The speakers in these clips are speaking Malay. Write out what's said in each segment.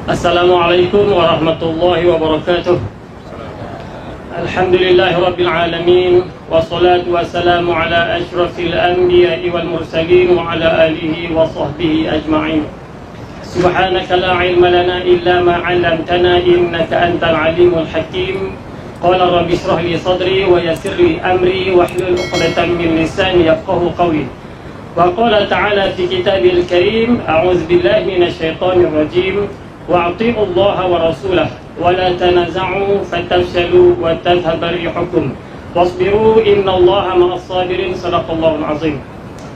Assalamualaikum warahmatullahi wabarakatuh. Alhamdulillahi rabbil alamin. Wassalatu wassalamu ala ashrafil anbiya'i wal mursalin wa ala alihi wa sahbihi ajma'in. Subhanaka la ilma lana illa ma 'allamtana innaka antal alimul hakim. Qala rabbi shrah li sadri wa yassir li amri wahlul 'uqdatam min lisani yafqahu qawli. Wa qala ta'ala fi kitabil karim, a'udzu billahi minasy syaithanir rajim. Wa'ati'u Allah wa rasulah wa la tanaza'u fatafshalu wa tadhhaba rihukum wasbiru innallaha ma'as sabirin. Shadaqallahul azim.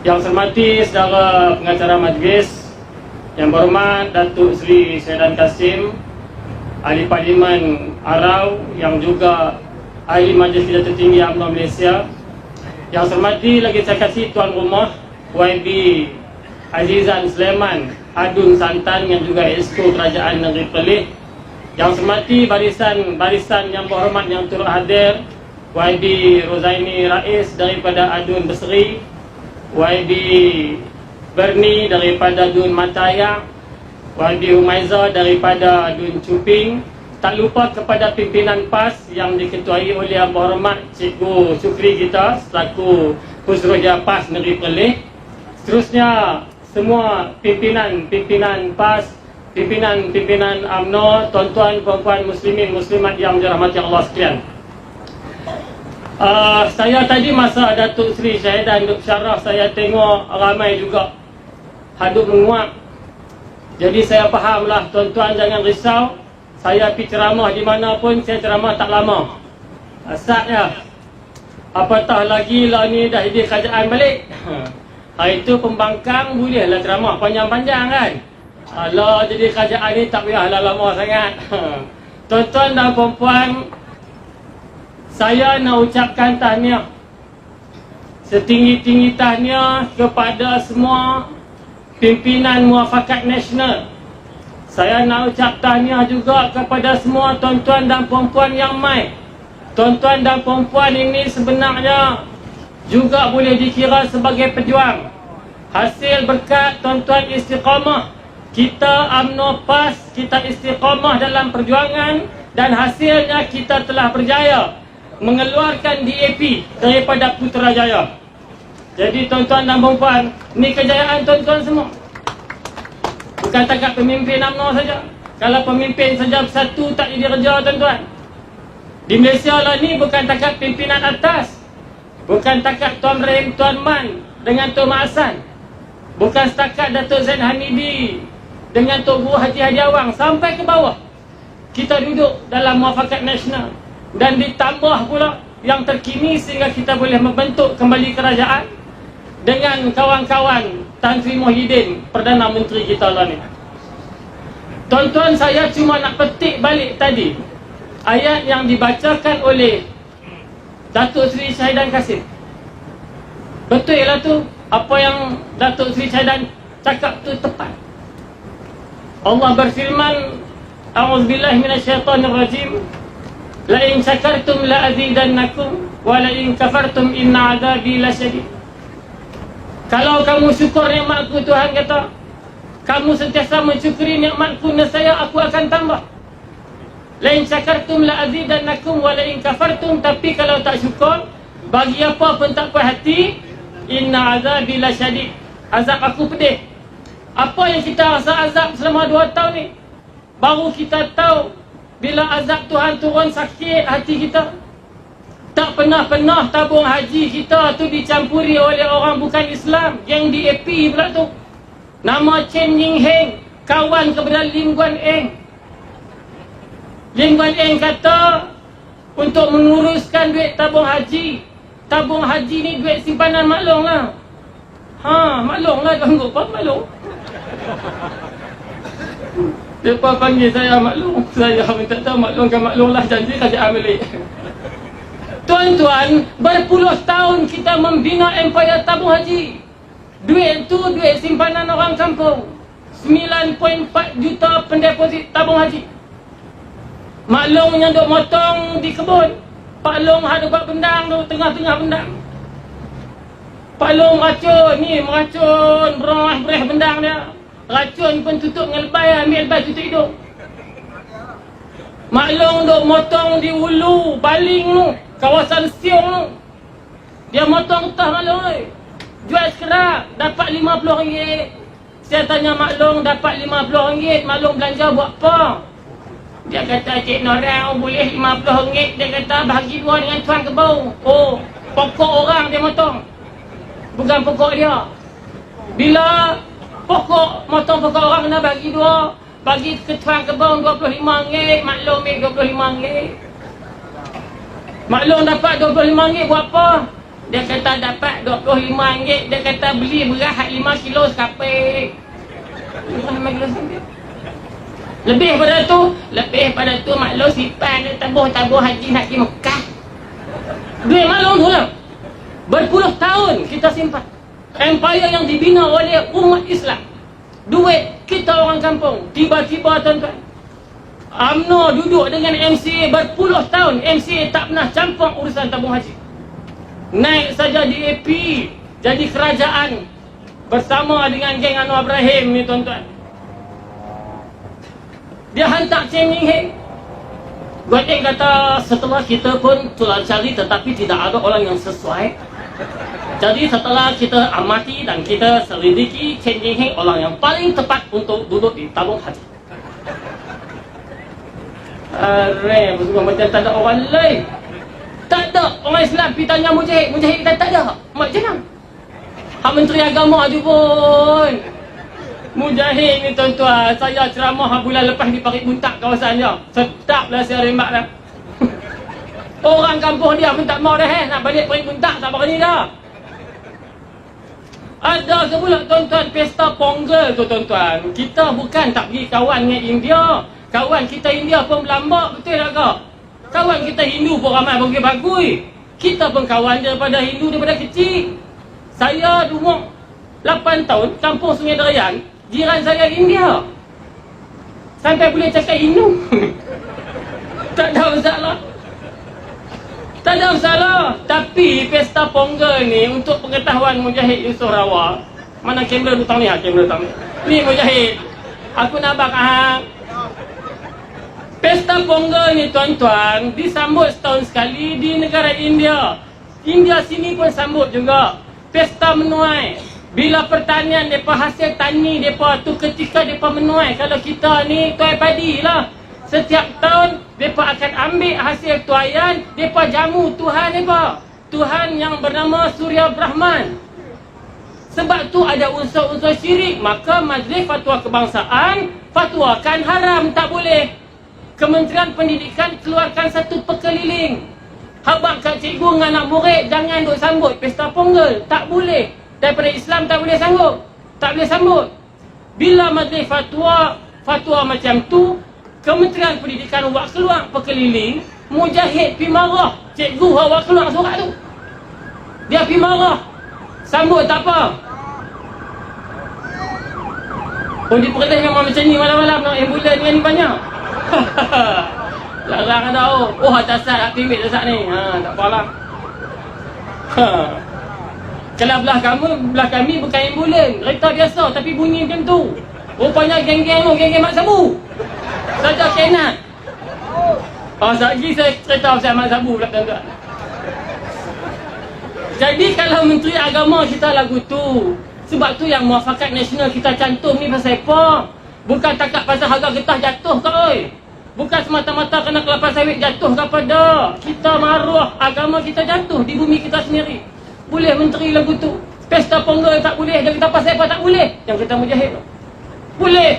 Yang saya hormati saudara pengacara majlis, yang berhormat Datuk Seri Saidan Kasim, Ahli Parlimen Arau, yang juga Ahli Majlis Tidak Tertinggi UMNO Malaysia. Yang saya hormati lagi saya kasih tuan rumah YB Azizan Sulaiman Adun Santan, yang juga Exco Kerajaan Negeri Perlis. Yang saya hormati barisan yang berhormat yang turut hadir, YB Rozaini Rais daripada Adun Berseri, YB Berni daripada Dun Mataya, YB Humaiza daripada Dun Cuping. Tak lupa kepada pimpinan PAS yang diketuai oleh Yang Berhormat Cikgu Syukri kita selaku Khuzruhjah PAS Negeri Perlis. Seterusnya semua pimpinan PAS, pimpinan UMNO, tuan-tuan, puan-puan, muslimin, muslimat yang dirahmati Allah sekalian. Saya tadi masa Datuk Seri Syahidan duk syarah, saya tengok ramai juga hadut menguap. Jadi saya fahamlah, tuan-tuan jangan risau. Saya pergi ceramah di mana pun, saya ceramah tak lama. Asatnya. Apatah lagi lah ni dah jadi kerajaan balik. Hari itu pembangkang bolehlah ceramah panjang-panjang kan. Kalau jadi kerajaan ni tak payahlah lama sangat. Tuan-tuan dan puan-puan, saya nak ucapkan tahniah, setinggi-tinggi tahniah kepada semua pimpinan Muafakat Nasional. Saya nak ucap tahniah juga kepada semua tuan-tuan dan puan-puan yang mai. Tuan-tuan dan puan-puan ini sebenarnya juga boleh dikira sebagai pejuang. Hasil berkat tuan-tuan istiqamah, kita UMNO PAS, kita istiqamah dalam perjuangan, dan hasilnya kita telah berjaya mengeluarkan DAP daripada Putrajaya. Jadi tuan-tuan dan puan-puan, ni kejayaan tuan-tuan semua. Bukan takat pemimpin UMNO saja. Kalau pemimpin saja satu tak jadi kerja tuan-tuan. Di Malaysia lah ni bukan takat pimpinan atas, bukan takat Tuan Rahim, Tuan Man dengan Tuan Ma'asan, bukan setakat Datuk Zain Hamidi dengan Tok Guru Haji Hadi Awang, sampai ke bawah kita duduk dalam Muafakat Nasional. Dan ditambah pula yang terkini sehingga kita boleh membentuk kembali kerajaan dengan kawan-kawan Tan Sri Muhyiddin, Perdana Menteri kita lah ni. Tuan-tuan, saya cuma nak petik balik tadi ayat yang dibacakan oleh Datuk Seri Syahidan Kasim. Betul lah tu, apa yang Datuk Seri Syahidan cakap tu tepat. Allah berfirman, a'udzubillahi minasyaitonir rajim, la in syakartum la azidannakum wa la in kafartum inna azabi lasyadid. Kalau kamu syukur nikmatku, Tuhan kata, kamu sentiasa mensyukuri nikmatku, nescaya aku akan tambah. La in syakartum la azidannakum wa la in kafartum, tapi kalau tak syukur, bagi apa pun tak puas hati, inna azabi lasyadid, azab aku pedih. Apa yang kita rasa azab selama 2 tahun ni, baru kita tahu bila azab Tuhan turun, sakit hati kita. Tak pernah tabung haji kita tu dicampuri oleh orang bukan Islam, geng DAP pula tu. Nama Chen Ying Heng, kawan kepada Lim Guan Eng. Lim Guan Eng kata untuk menguruskan duit tabung haji. Tabung haji ni duit simpanan maklum lah. Maklum lah, ganggu apa maklum. Mereka panggil saya maklum. Saya minta tahu maklumkan maklum lah, janji kerajaan balik. Tuan-tuan, berpuluh tahun kita membina empayar tabung haji. Duit tu duit simpanan orang kampung. 9.4 juta pendeposit tabung haji. Maklum yang duk motong di kebun, Pak Long ada buat bendang tu, tengah-tengah bendang. Pak Long racun ni, meracun berah bendang dia. Racun pun tutup dengan lebay, ambil lebay tutup hidung. Mak Long duk motong di Ulu, Baling tu, kawasan Siong tu. Dia motong getah Mak Long oi. Jual sekerak, dapat RM50. Saya tanya Mak Long, dapat RM50, Mak Long belanja buat apa? Dia kata, Cik Norang boleh RM50. Dia kata, bagi dua dengan tuan kebau. Oh, pokok orang dia motong, bukan pokok dia. Bila pokok, motong pokok orang kena bagi dua. Bagi ke tuan kebun RM25, Mak Long ambil RM25. Mak Long dapat RM25 buat apa? Dia kata dapat RM25. Dia kata beli beras 5 kilo sekapik. Beras 5 kilo sekapik. Lebih pada tu Mak Long simpan dia tabuh haji nak pergi Mekah. Duit Mak Long tu lah. Berpuluh tahun kita simpan. Empire yang dibina oleh umat Islam. Duit kita orang kampung. Tiba-tiba tuan-tuan, UMNO duduk dengan MCA berpuluh tahun. MCA tak pernah campur urusan tabung haji. Naik saja DAP jadi kerajaan bersama dengan geng Anwar Ibrahim ni tuan-tuan. Dia hantar Chen Ying-heng. Gojek kata setelah kita pun telah cari tetapi tidak ada orang yang sesuai. Jadi setelah kita amati dan kita selidiki, Chen Ying-heng orang yang paling tepat untuk duduk di tabung haji. Bukan macam tak ada orang lain. Tak ada orang Islam pergi tanya Mujahid. Mujahid kata tak ada. Macam mana? Hak Menteri Agama tu pun. Mujahid ni tuan-tuan, saya ceramah bulan lepas di Parit Buntak kawasan dia. Sedap lah saya rembat dah. Orang kampung dia pun tak mau dah nak balik Parit Buntak, tak berani dah. Ada ke pula tuan-tuan pesta Pongal tu tuan-tuan. Kita bukan tak pergi kawan dengan India. Kawan kita India pun berlambak, betul tak kau? Kawan kita Hindu pun ramai bagus-bagus. Kita pun kawan daripada Hindu daripada kecil. Saya umur 8 tahun, kampung Sungai Derayan, jiran saya India. Sampai boleh cakap Hindu. Tak ada masalah. Tak ada masalah. Tapi pesta Pongal ni untuk pengetahuan Mujahid Yusof Rawa. Mana kamera hutang ni? Kamera hutang ni. Ni Mujahid. Aku nak bakar. Pesta Pongal ni tuan-tuan disambut setahun sekali di negara India. India sini pun sambut juga. Pesta menuai. Bila pertanian mereka hasil tani mereka tu ketika mereka menuai. Kalau kita ni tuai padi lah. Setiap tahun mereka akan ambil hasil tuaian. Mereka jamu Tuhan mereka. Tuhan yang bernama Surya Brahman. Sebab tu ada unsur-unsur syirik. Maka Majlis Fatwa Kebangsaan fatwakan haram, tak boleh. Kementerian Pendidikan keluarkan satu pekeliling. Habak kat cikgu dengan anak murid jangan duk sambut pesta Pongal. Tak boleh. Daripada Islam tak boleh sambut. Tak boleh sambut. Bila majlis fatwa macam tu, Kementerian Pendidikan buat keluar pekeliling, Mujahid pergi marah. Cikgu awak keluar surat tu. Dia pergi marah. Sambut tak apa. Oh, di Perlis memang macam ni malam-malam nak ambulan dengan ni banyak. Larang ada. Oh, atas nak timit atas ni. Tak apalah. Kalau belah kami bukan ambulan, kereta biasa tapi bunyi macam tu. Rupanya geng-geng tu, geng-geng mak sabu. Saja kenat. Sekejap lagi saya cerita pasal mak sabu pula tuan-tuan. Jadi kalau Menteri Agama kita lagu tu. Sebab tu yang Muafakat Nasional kita cantum ni pasal apa? Bukan takat pasal harga getah jatuh ke oi. Bukan semata-mata kena kelapa sawit jatuh kepada kita, maruah agama kita jatuh di bumi kita sendiri. Boleh menteri lagu tu. Pesta Pongal tak boleh. Dia kata pasal apa tak boleh? Yang kata Mujahid boleh.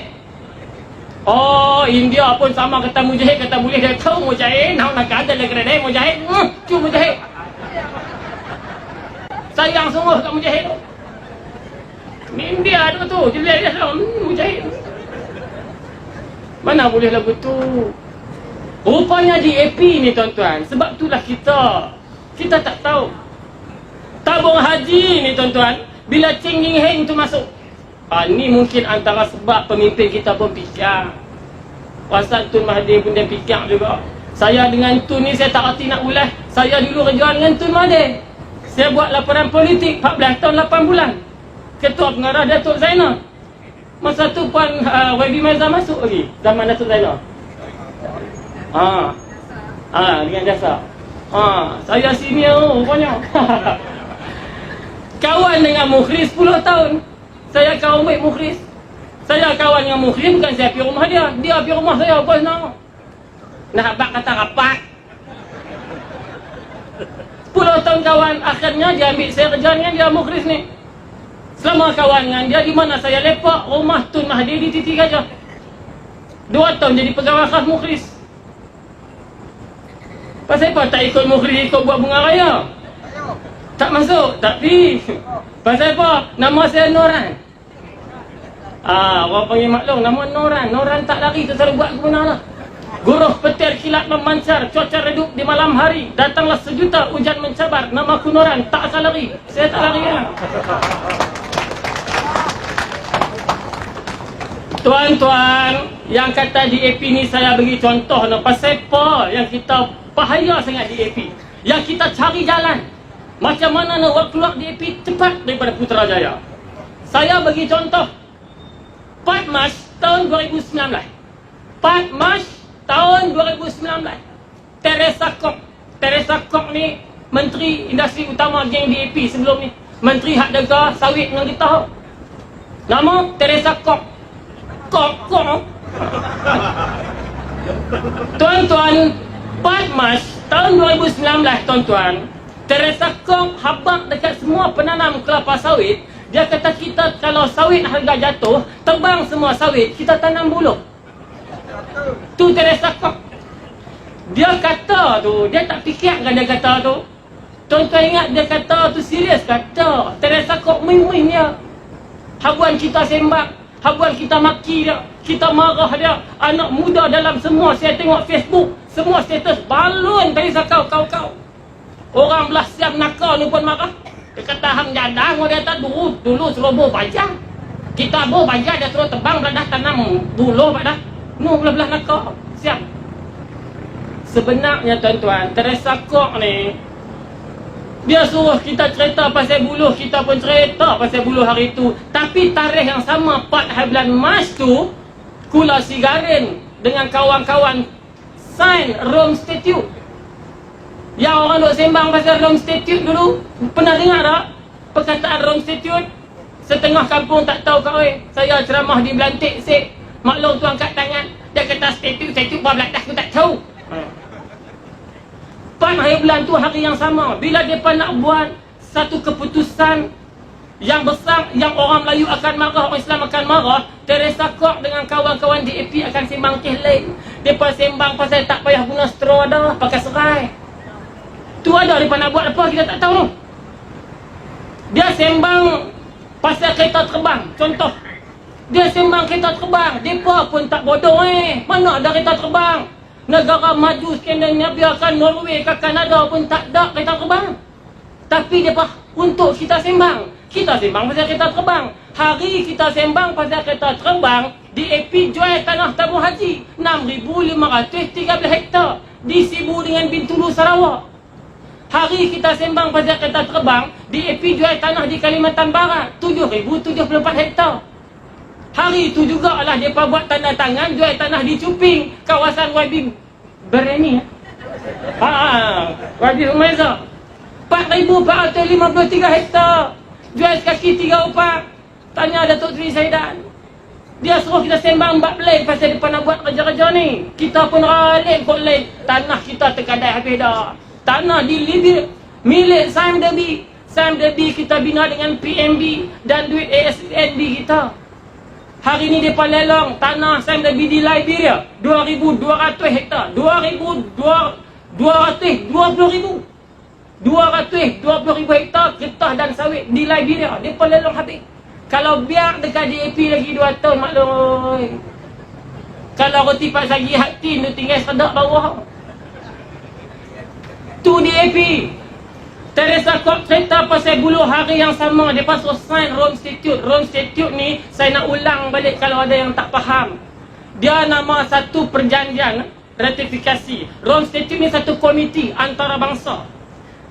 Oh, India pun sama kata Mujahid, kata boleh. Dia tahu Mujahid nak ada lagi kedai Mujahid. Cu Mujahid. Sayang sungguh kat Mujahid tu. India tu jelas dia Mujahid. Mana boleh lagu tu? Rupanya DAP ni tuan-tuan. Sebab itulah kita tak tahu. Tabung haji ni tuan-tuan, bila Chen Ying-heng tu masuk, ni mungkin antara sebab pemimpin kita pun fikir. Pasal Tun Mahathir pun dia fikir juga. Saya dengan Tun ni saya tak reti nak ulas. Saya dulu kerja dengan Tun Mahathir. Saya buat laporan politik 14 tahun 8 bulan. Ketua pengarah Datuk Zainal. Masa tu Puan YB Mazhar masuk lagi zaman Datuk Zainal. Dengan jasa. Saya senior rupanya. Kawan dengan Mukhlis 10 tahun. Saya kawan baik Mukhlis. Saya kawan dengan Mukhlis bukan saya pergi rumah dia. Dia pergi rumah saya, apa senang. Nak abang kata rapat. 10 tahun kawan, akhirnya dia ambil saya kerja dengan dia, Mukhlis ni. Selama kawan dengan dia, di mana saya lepak, rumah Tun Mahdi di Titi Gajah. 2 tahun jadi pegawai khas Mukhlis. Pasal apa tak ikut Mukhlis ikut buat bunga raya? Tak masuk, tapi pasal apa? Nama saya Noran. Orang panggil maklum, nama Noran. Noran tak lari, tu selalu buat ke mana lah. Guruh petir kilat memancar, cuaca redup di malam hari. Datanglah sejuta hujan mencabar, namaku Noran, tak akan lari. Saya tak lari lah. Tuan-tuan, yang kata DAP ni saya bagi contoh no. Pasal apa yang kita bahaya sangat DAP, yang kita cari jalan macam mana nak buat keluar DAP cepat daripada Putrajaya. Saya bagi contoh 4 Mac tahun 2019. 4 Mac tahun 2019, Teresa Kok ni Menteri Industri Utama geng DAP sebelum ni, Menteri Hak Dagang Sawit dengan kita. Nama Teresa Kok. Tuan-tuan, 4 Mac tahun 2019, tuan-tuan, Teresa Kok habaq dekat semua penanam kelapa sawit. Dia kata kita kalau sawit harga jatuh, tebang semua sawit, kita tanam buluh. Tu Teresa Kok. Dia kata tu, dia tak fikirkan dia kata tu. Tuan-tuan ingat dia kata tu serius kata. Teresa Kok main-main dia. Habuan kita sembang, habuan kita maki dia, kita marah dia. Anak muda dalam semua, saya tengok Facebook, semua status balon Teresa kau. Orang belah siap nakal ni pun marah. Dia kata hang jadang, dia kata dulu seroboh baja. Kita boh baja dia suruh tebang belah tanam buluh dah. No belah nakal. Siap. Sebenarnya tuan-tuan, Teresa Kok ni dia suruh kita cerita pasal buluh, kita pun cerita pasal buluh hari tu. Tapi tarikh yang sama 4 hari bulan Mac tu, Kula Sigarin dengan kawan-kawan sign Rome Statute. Yang orang duk sembang pasal Rome Statute dulu, pernah dengar tak? Perkataan Rome Statute, setengah kampung tak tahu kau. Saya ceramah di Belantik Sik, maklum tu angkat tangan. Dia kata statute berapa dah aku tak tahu. 4 hari bulan tu hari yang sama, bila mereka nak buat satu keputusan yang besar, yang orang Melayu akan marah, orang Islam akan marah, Teresa Kok dengan kawan-kawan DAP akan sembang kes lain. Mereka sembang pasal tak payah guna straw dah, pakai serai. Tu ada mereka nak buat apa kita tak tahu tu. Dia sembang pasal kereta terbang, contoh. Dia sembang kereta terbang, mereka pun tak bodoh Mana ada kereta terbang? Negara maju Skandinavia, biarkan Norway ke Kanada pun tak ada kereta terbang. Tapi dia untuk kita sembang. Kita sembang pasal kereta terbang. Hari kita sembang pasal kereta terbang, DAP jual tanah tabung haji 6,513 hektar di Sibu dengan Bintulu, Sarawak. Hari kita sembang pasal kereta terbang, DAP jual tanah di Kalimantan Barat 7,074 hektar. Hari itu juga lah mereka buat tanda tangan jual tanah di Cuping, kawasan YB Berani. YB Umeza 4,453 hektar. Jual kaki 3/4. Tanya Datuk Seri Saidan. Dia suruh kita sembang bab lain pasal mereka nak buat kerja-kerja ni. Kita pun ralik kot lain. Tanah kita terkadai habis dah. Tanah di Libya milik Sam Derby. Sam Derby kita bina dengan PMB dan duit ASNB kita. Hari ni mereka lelang tanah Sam Derby di Liberia 2,200 hektar. 220,000 hektar getah dan sawit di Liberia. Mereka lelang habis. Kalau biar dekat DAP lagi 2 tahun maklum. Kalau roti Pak Sagi Haktin tu tinggal sedak bawah. Tu DAP. Teresa Kok cerita pasal buluh hari yang sama. Dia pasal sign Rome Statute. Rome Statute ni saya nak ulang balik kalau ada yang tak faham. Dia nama satu perjanjian ratifikasi. Rome Statute ni satu komiti antarabangsa.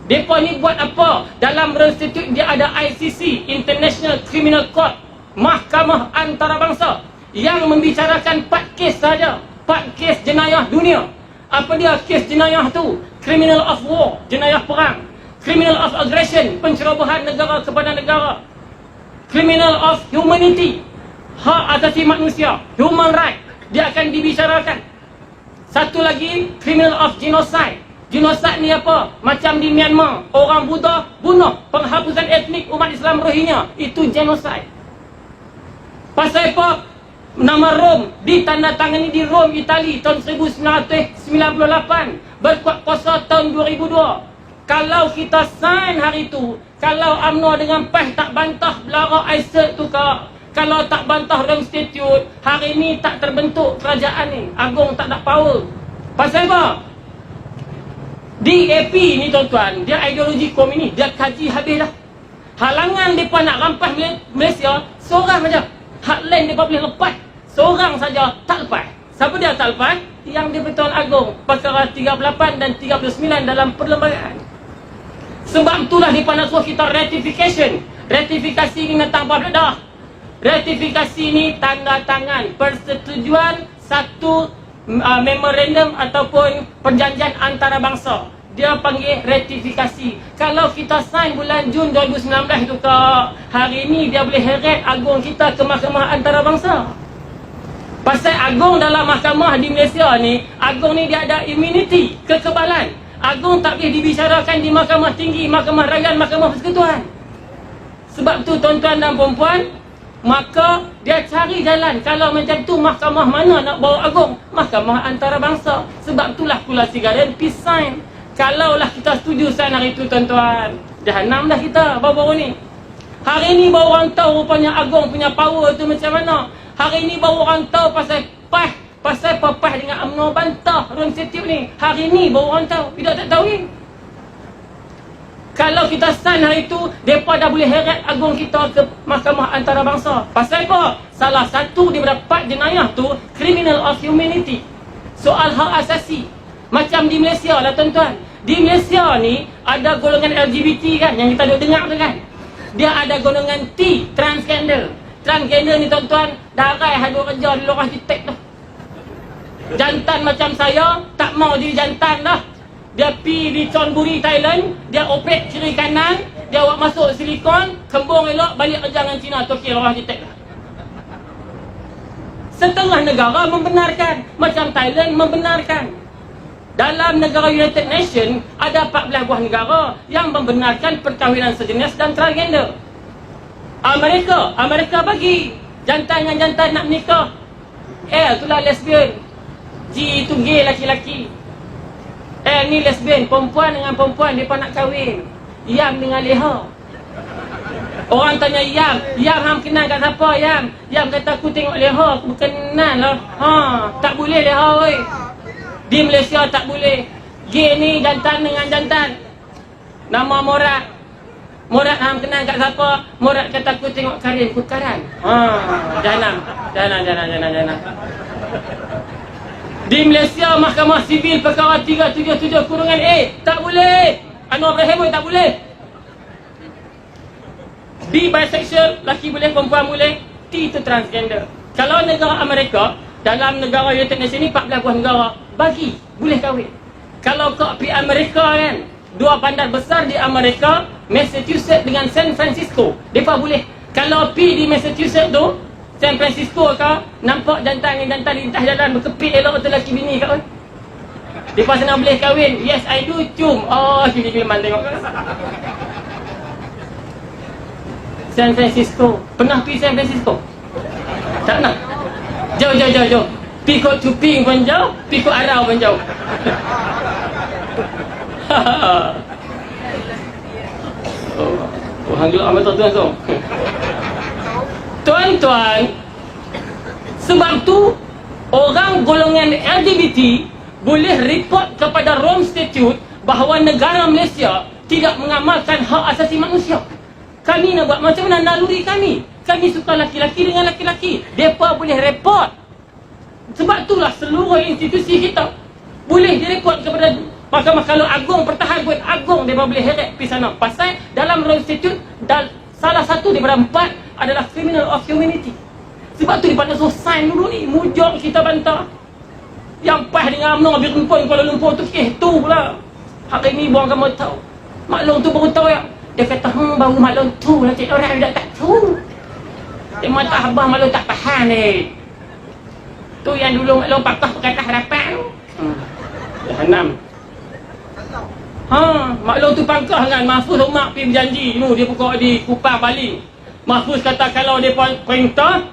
Mereka ni buat apa? Dalam Rome Statute dia ada ICC, International Criminal Court, mahkamah antarabangsa yang membicarakan 4 kes saja. 4 kes jenayah dunia. Apa dia kes jenayah tu? Criminal of war, jenayah perang. Criminal of aggression, pencerobohan negara kepada negara. Criminal of humanity, hak asasi manusia, human right, dia akan dibicarakan. Satu lagi, criminal of genocide. Genocide ni apa? Macam di Myanmar, orang Buddha bunuh, penghapusan etnik umat Islam Rohingya, itu genocide. Pasal apa? Nama Rom ditandatangani di Rom, Itali tahun 1998, berkuat kuasa tahun 2002. Kalau kita sign hari tu, kalau UMNO dengan PAS tak bantah belara ISIS tu kalau tak bantah Rome Statute, hari ni tak terbentuk kerajaan ni. Agung tak ada power. Pasal apa? DAP ni tuan-tuan, dia ideologi komunis, dia kaji habis dah. Halangan mereka nak rampas Malaysia, seorang saja. Hak lain mereka boleh lepas, seorang saja tak lepas. Siapa dia tak lepas? Yang dia Pertuan Agong, perkara 38 dan 39 dalam perlembagaan. Sebab itulah mereka nak suruh kita ratification. Ratifikasi ni datang apa dah? Ratifikasi ni tanda tangan persetujuan satu memorandum ataupun perjanjian antarabangsa. Dia panggil ratifikasi. Kalau kita sign bulan Jun 2019 tu hari ni dia boleh heret Agong kita ke mahkamah antarabangsa. Pasal Agong dalam mahkamah di Malaysia ni, Agong ni dia ada immunity, kekebalan. Agong tak boleh dibicarakan di mahkamah tinggi, mahkamah rakyat, mahkamah persekutuan. Sebab tu tuan-tuan dan puan-puan, maka dia cari jalan. Kalau macam tu, mahkamah mana nak bawa Agong? Mahkamah antarabangsa. Sebab itulah Kulasi Garden peace sign. Kalaulah kita setuju sign hari tu tuan-tuan, jahanam dah kita baru-baru ni. Hari ni baru orang tahu rupanya Agong punya power tu macam mana. Hari ni baru orang tahu pasal PAS, pasal PAS dengan UMNO bantah Rome Statute ni. Hari ni baru orang tahu. Tidak tak tahu ni. Kalau kita sign hari tu, mereka dah boleh heret Agong kita ke mahkamah antarabangsa. Pasal apa? Salah satu daripada 4 jenayah tu, criminal of humanity. Soal hak asasi. Macam di Malaysia lah tuan-tuan. Di Malaysia ni, ada golongan LGBT kan, yang kita duk dengar tu kan. Dia ada golongan T, transgender. Transgender ni tuan-tuan, darai hadu kerja di luar titik tu. Jantan macam saya, tak mau jadi jantan dah. Dia pi di Chonburi, Thailand, dia operate kiri kanan, dia buat masuk silikon, kembung elok, balik kerja dengan Cina, Turki, luar titik lah. Setengah negara membenarkan, macam Thailand membenarkan. Dalam negara United Nations, ada 14 buah negara yang membenarkan perkahwinan sejenis dan transgender. Amerika bagi jantan dengan jantan nak menikah. L itulah lesbian, G itu gay, laki-laki. L ni lesbian, perempuan dengan perempuan, mereka nak kahwin. Yam dengan Leha. Orang tanya Yam hang kenal kat siapa Yam? Yam kata aku tengok Leha, aku kenal lah. Tak boleh Leha oi. Di Malaysia tak boleh. Gay ni jantan dengan jantan. Nama Morat hang kenal kat siapa? Morat kata aku tengok Karin, Kutkaran. Jahanam. Di Malaysia, Mahkamah Sivil perkara 377-A, tak boleh. Anwar Ibrahim tak boleh. B bisexual, laki boleh, perempuan boleh. T itu transgender. Kalau negara Amerika, dalam negara United Nations ni 14 buah negara bagi boleh kahwin. Kalau kau pergi Amerika kan, 2 bandar besar di Amerika, Massachusetts dengan San Francisco, mereka boleh. Kalau pergi di Massachusetts tu, San Francisco kau nampak jantan dengan jantan lintas jalan berkepit elok betul laki bini kau. Mereka senang boleh kahwin. Yes I do, cum. Gila-gilaman tengok. San Francisco. Pernah pergi San Francisco? Tak nak? Jauh. Pikuk cuping pun jauh, pikuk arau pun jauh. Hang amat tuan-tuan. Tuan-tuan, sebab tu orang golongan LGBT boleh report kepada Rome Statute bahawa negara Malaysia tidak mengamalkan hak asasi manusia. Kami nak buat macam mana naluri kami? Kami suka laki-laki dengan laki-laki. Mereka boleh report. Sebab itulah seluruh institusi kita boleh direport kepada mahkamah. Kalau Agong pertahan buat Agong, mereka boleh heret pergi sana. Pasal dalam Rome Statute, salah satu daripada 4 adalah criminal of humanity. Sebab tu mereka nak suruh sign dulu ni. Mujur kita bantah. Yang pas dengan UMNO habis rumpun Kuala Lumpur tu tu pula. Hari ni buang kamu tahu. Maklum tu baru tahu ya. Dia kata baru maklum tu lah, cik orang dah tak tahu. Dia mata abah maklum tak faham ni. Tu yang dulu maklum pakah perkataan harapan tu. Jahanam. Maklum tu pangkah kan Mahfuz Umar pergi berjanji tu dia pokok di Kupang Bali. Mahfuz kata kalau dia perintah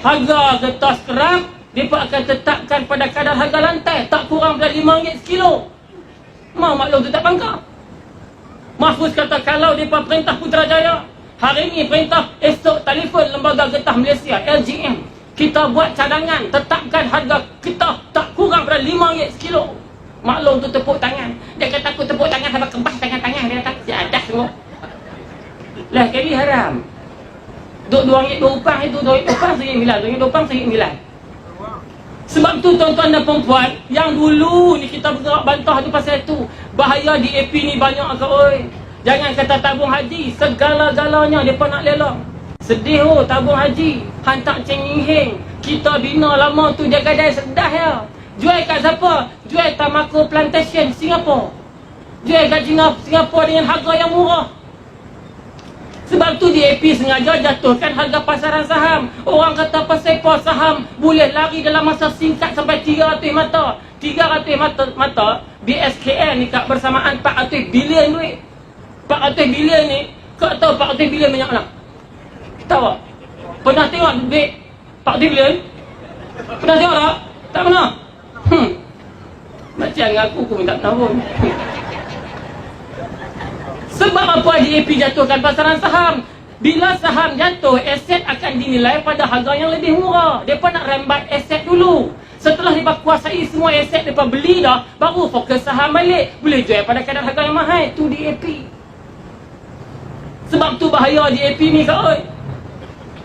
harga kertas kerap dia akan tetapkan pada kadar harga lantai tak kurang dari RM5 sekilo. Maklum tu tak pangkah. Mahfuz kata kalau dia perintah Putrajaya hari ni perintah esok telefon Lembaga Getah Malaysia LGM kita buat cadangan tetapkan harga kertas tak kurang dari RM5 sekilo. Maklum tu tepuk tangan. Dia kata aku tepuk tangan sampai kebas tangan-tangan. Dia kata siadah semua. Lah kali haram. Duk RM2 upang itu RM2 upang RM9. RM2 upang RM9. Sebab tu tuan-tuan dan perempuan yang dulu ni kita bergerak bantah tu pasal tu. Bahaya DAP ni banyak ke oi. Jangan kata tabung haji, segala-galanya depa nak lelang. Sedih tabung haji, hantar Cheng Heng. Kita bina lama tu dia gadai sedah ya. Jual kat siapa? Jual Tamako Plantation Singapura. Jual kat Singapura dengan harga yang murah. Sebab tu DAP sengaja jatuhkan harga pasaran saham. Orang kata pasal saham boleh lari dalam masa singkat sampai 300 mata. 300 mata BSKN ni kat bersamaan 400 bilion duit. 400 bilion ni, kau tahu 400 bilion banyak mana? Tahu tak? Pernah tengok duit 400 bilion? Pernah tengok tak? Tak pernah? Macam aku minta pernah pun. Sebab apa DAP jatuhkan pasaran saham? Bila saham jatuh, aset akan dinilai pada harga yang lebih murah. Mereka nak rembat aset dulu. Setelah mereka kuasai semua aset, mereka beli dah, baru fokus saham balik. Boleh jual pada kadar harga yang mahal. Itu DAP. Sebab tu bahaya DAP ni kau.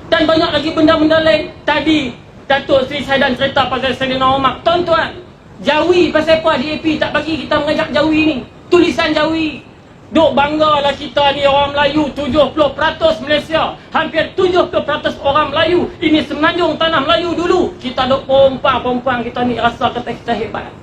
Dan banyak lagi benda-benda lain. Tadi Datuk Seri Saidan cerita pasal Saidina Umar. Tuan-tuan, Jawi pasal apa DAP tak bagi kita mengajak Jawi ni? Tulisan Jawi. Duk banggalah kita ni orang Melayu 70% Malaysia. Hampir 70% orang Melayu. Ini semenanjung tanah Melayu dulu. Kita duk perempuan kita ni rasa kata kita hebat.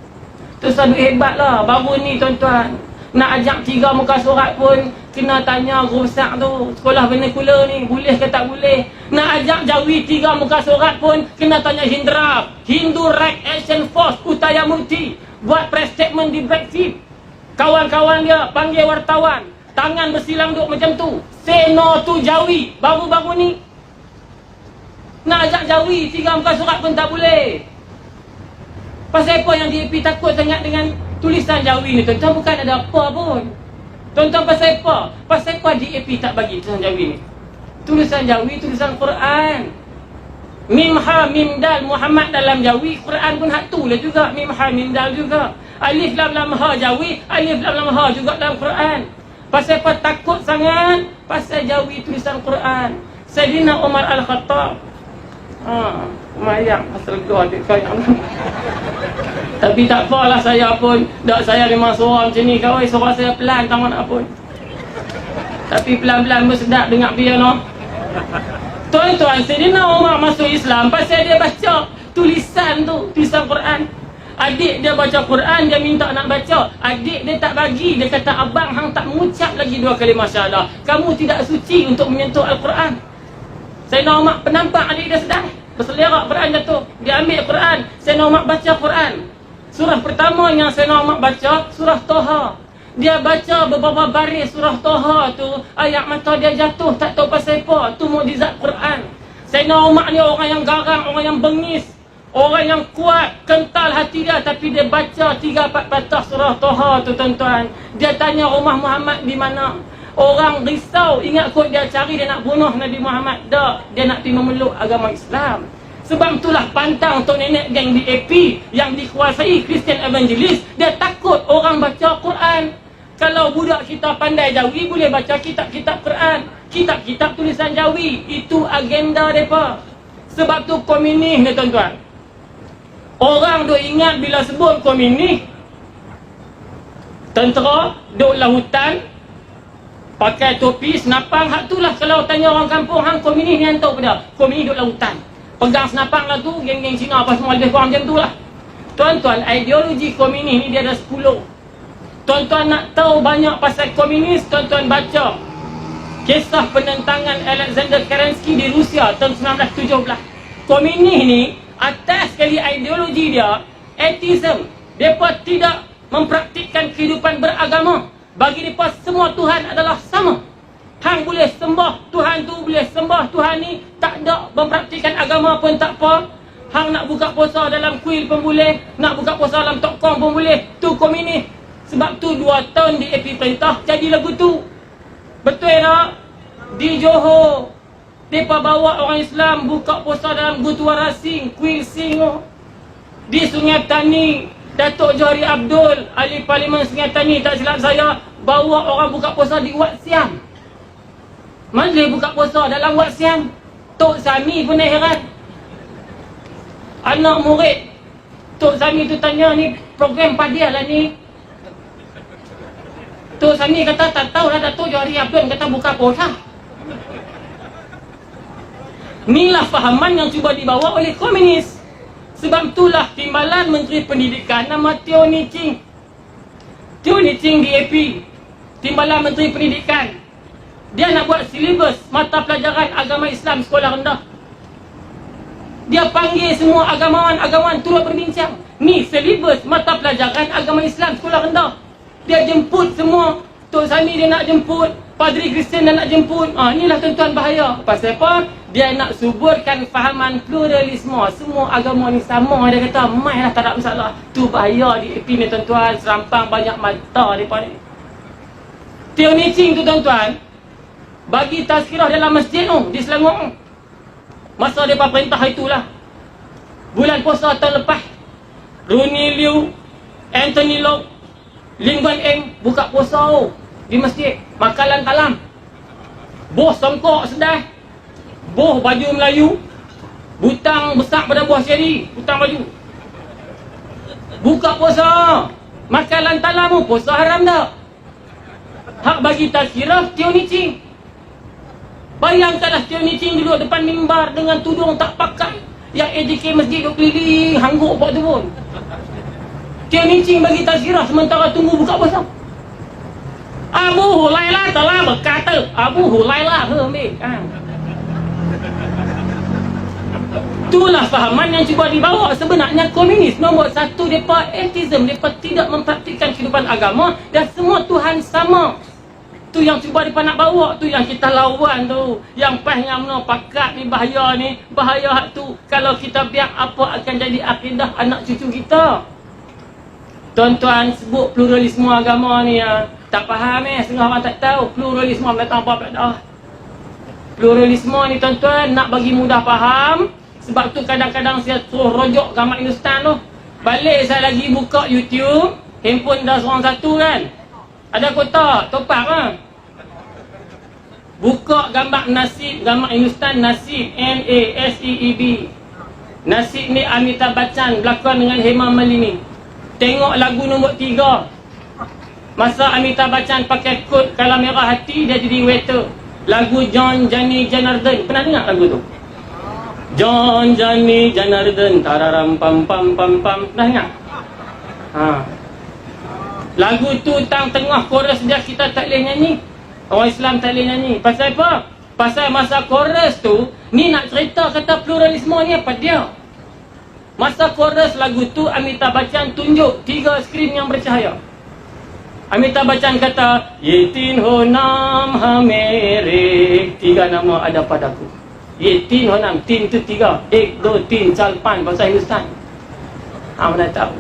Terus duk hebat lah. Baru ni tuan-tuan, nak ajak 3 muka surat pun kena tanya rusak tu. Sekolah vernacular ni boleh ke tak boleh. Nak ajak Jawi 3 muka surat pun kena tanya Hindra, Hindu Right Action Force Uttayamurti. Buat press statement di Brexit. Kawan-kawan dia panggil wartawan, tangan bersilang duk macam tu. Say no to Jawi. Baru-baru ni nak ajak Jawi 3 muka surat pun tak boleh. Pasal apa yang DAP takut sangat dengan tulisan Jawi ni? Tuan-tuan, bukan ada apa pun. Tuan-tuan, pasal apa? Pasal apa DAP tak bagi tulisan Jawi ni? Tulisan Jawi, tulisan Quran. Mim ha mim dal Muhammad dalam Jawi, Quran pun hak tu lah juga. Mim ha mim dal juga. Alif lam lam ha Jawi, alif lam lam ha juga dalam Quran. Pasal apa takut sangat? Pasal Jawi tulisan Quran. Saidina Umar Al-Khattab. Mayang pasal gua adik saya. Tapi tak apalah, saya pun dak, saya memang seorang macam ni kau. Suara saya pelan tak mana pun. Tapi pelan-pelan bersedap dengar piano. Tuan-tuan, Saidina Umar masuk Islam pasal dia baca tulisan tu, tulisan Quran. Adik dia baca Quran, dia minta nak baca. Adik dia tak bagi. Dia kata, abang hang tak mengucap lagi 2 kalimah syahadah. Kamu tidak suci untuk menyentuh Al-Quran. Saidina Umar penampak adik dia sedar. Berselerak Quran jatuh. Dia ambil Quran. Saidina Umar baca Quran. Surah pertama yang Saidina Umar baca, surah Toha. Dia baca beberapa baris surah Toha tu, ayat mata dia jatuh, tak tahu pasal apa. Tu mukjizat Quran. Saidina Umar ni orang yang garang, orang yang bengis. Orang yang kuat, kental hati dia. Tapi dia baca 3-4 patah surah Toha tu tuan-tuan. Dia tanya rumah Muhammad di mana. Orang risau, ingat kot dia cari, dia nak bunuh Nabi Muhammad. Tak, dia nak pergi memeluk agama Islam. Sebab itulah pantang Tok Nenek geng DAP yang dikuasai Christian Evangelist. Dia takut orang baca Quran. Kalau budak kita pandai Jawi, boleh baca kitab-kitab Quran, kitab-kitab tulisan Jawi. Itu agenda mereka. Sebab tu komunis ni tuan-tuan. Orang duk ingat bila sebut komunis, tentera duk lautan, pakai topi, senapang. Hak tu lah kalau tanya orang kampung, hang komunis ni hantar pada komunis duk lautan. Pegang senapang lah tu, geng-geng Cina apa semua lebih kurang macam tu lah. Tuan-tuan, ideologi komunis ni dia ada 10. Tuan-tuan nak tahu banyak pasal komunis, tuan-tuan baca kisah penentangan Alexander Kerensky di Rusia tahun 1917. Komunis ni, atas sekali ideologi dia, atheism. Mereka tidak mempraktikkan kehidupan beragama. Bagi mereka semua Tuhan adalah sama. Hang boleh sembah Tuhan tu, boleh sembah Tuhan ni, tak ada mempraktikkan agama pun tak apa. Hang nak buka puasa dalam kuil pun boleh, nak buka puasa dalam tokong pun boleh. Tu komunis. Sebab tu 2 tahun di AP perintah jadi lagu tu. Betul tak? Di Johor mereka bawa orang Islam buka puasa dalam Gurdwara Singh, kuil Singh. Di Sungai Tani, Datuk Johari Abdul, ahli parlimen Sungai Tani, tak silap saya, bawa orang buka puasa di Wat Siam. Majlis buka puasa dalam Wat Siam. Tok Sami pun heran. Anak murid Tok Sami tu tanya, ni program Padiah lah ni. Tok Sami kata, tak tahu lah Datuk Johari Abdul kata buka puasa. Inilah fahaman yang cuba dibawa oleh komunis. Sebab itulah timbalan Menteri Pendidikan nama Teo Ni Ching. Teo Ni Ching di AP, timbalan Menteri Pendidikan. Dia nak buat silibus mata pelajaran agama Islam sekolah rendah. Dia panggil semua agamawan turut berbincang. Ni silibus mata pelajaran agama Islam sekolah rendah. Dia jemput semua. Tok Sami dia nak jemput, Padri Kristian dia nak jemput. Inilah tuan-tuan bahaya. Pasal apa? Dia nak suburkan fahaman pluralisme. Semua agama ni sama. Dia kata, mai lah, tak ada masalah. Tu bahaya di AP ni tuan-tuan. Serampang banyak mata daripada ni. Teo Ni Ching tu tuan-tuan, bagi tazkirah dalam masjid tu, di Selangor. Masa mereka perintah itulah. Bulan puasa tahun lepas, Rooney Liu, Anthony Locke, Lim Guan Eng buka puasa di masjid. Makanan talam, boh songkok sedai, boh baju Melayu, butang besar pada buah ceri, butang baju. Buka puasa. Makanan talam tu, puasa haram tak? Hak bagi tazkirah Teo Ni Ching. Bayangkanlah Teo Ni Ching duduk depan mimbar dengan tudung tak pakai, yang AJK masjid duk keliling, hangguk buat tu pun. Teo Ni Ching bagi tazkirah sementara tunggu buka puasa. Abu Hurairah telah berkata, Abu Hurairah ambil. Itulah fahaman yang cuba dibawa. Sebenarnya komunis nombor 1, mereka atheism, mereka tidak mempraktikkan kehidupan agama dan semua Tuhan sama. Tu yang cuba mereka nak bawa, tu yang kita lawan tu. Yang pas yang mana pakat ni bahaya ni, bahaya hak tu. Kalau kita biar, apa akan jadi akidah anak cucu kita? Tuan-tuan sebut pluralisme agama ni tak faham setengah orang tak tahu pluralisme datang apa dah. Pluralisme ni tuan-tuan nak bagi mudah faham. Sebab tu kadang-kadang saya suruh rojok gambar Hindustan tu. Balik saya lagi buka YouTube, handphone dah seorang satu kan. Ada kotak, top up lah. Buka gambar nasib, gambar Hindustan nasib, NASEEB. Nasib ni Amitabh Bachchan berlakon dengan Hema Malini. Tengok lagu nombor 3. Masa Amitabh Bachchan pakai kod Kala Merah Hati, dia jadi waiter. Lagu John Jani Janardhan. Pernah dengar lagu tu? John Jani Janardhan, tararam pam pam pam pam. Pernah dengar? Lagu tu tengah chorus dia kita tak boleh nyanyi. Orang Islam tak boleh nyanyi. Pasal apa? Pasal masa chorus tu, ni nak cerita kata pluralisme ni apa dia? Masa chorus lagu tu, Amitabh Bachchan tunjuk 3 skrin yang bercahaya. Amitabh Bachchan kata, Ye tin ho nam ha mere. 3 nama ada padaku. Ye tin ho nam, tin tu 3. 1, 2, 3, 4, 5 bahasa Hindustan. Mana tahu.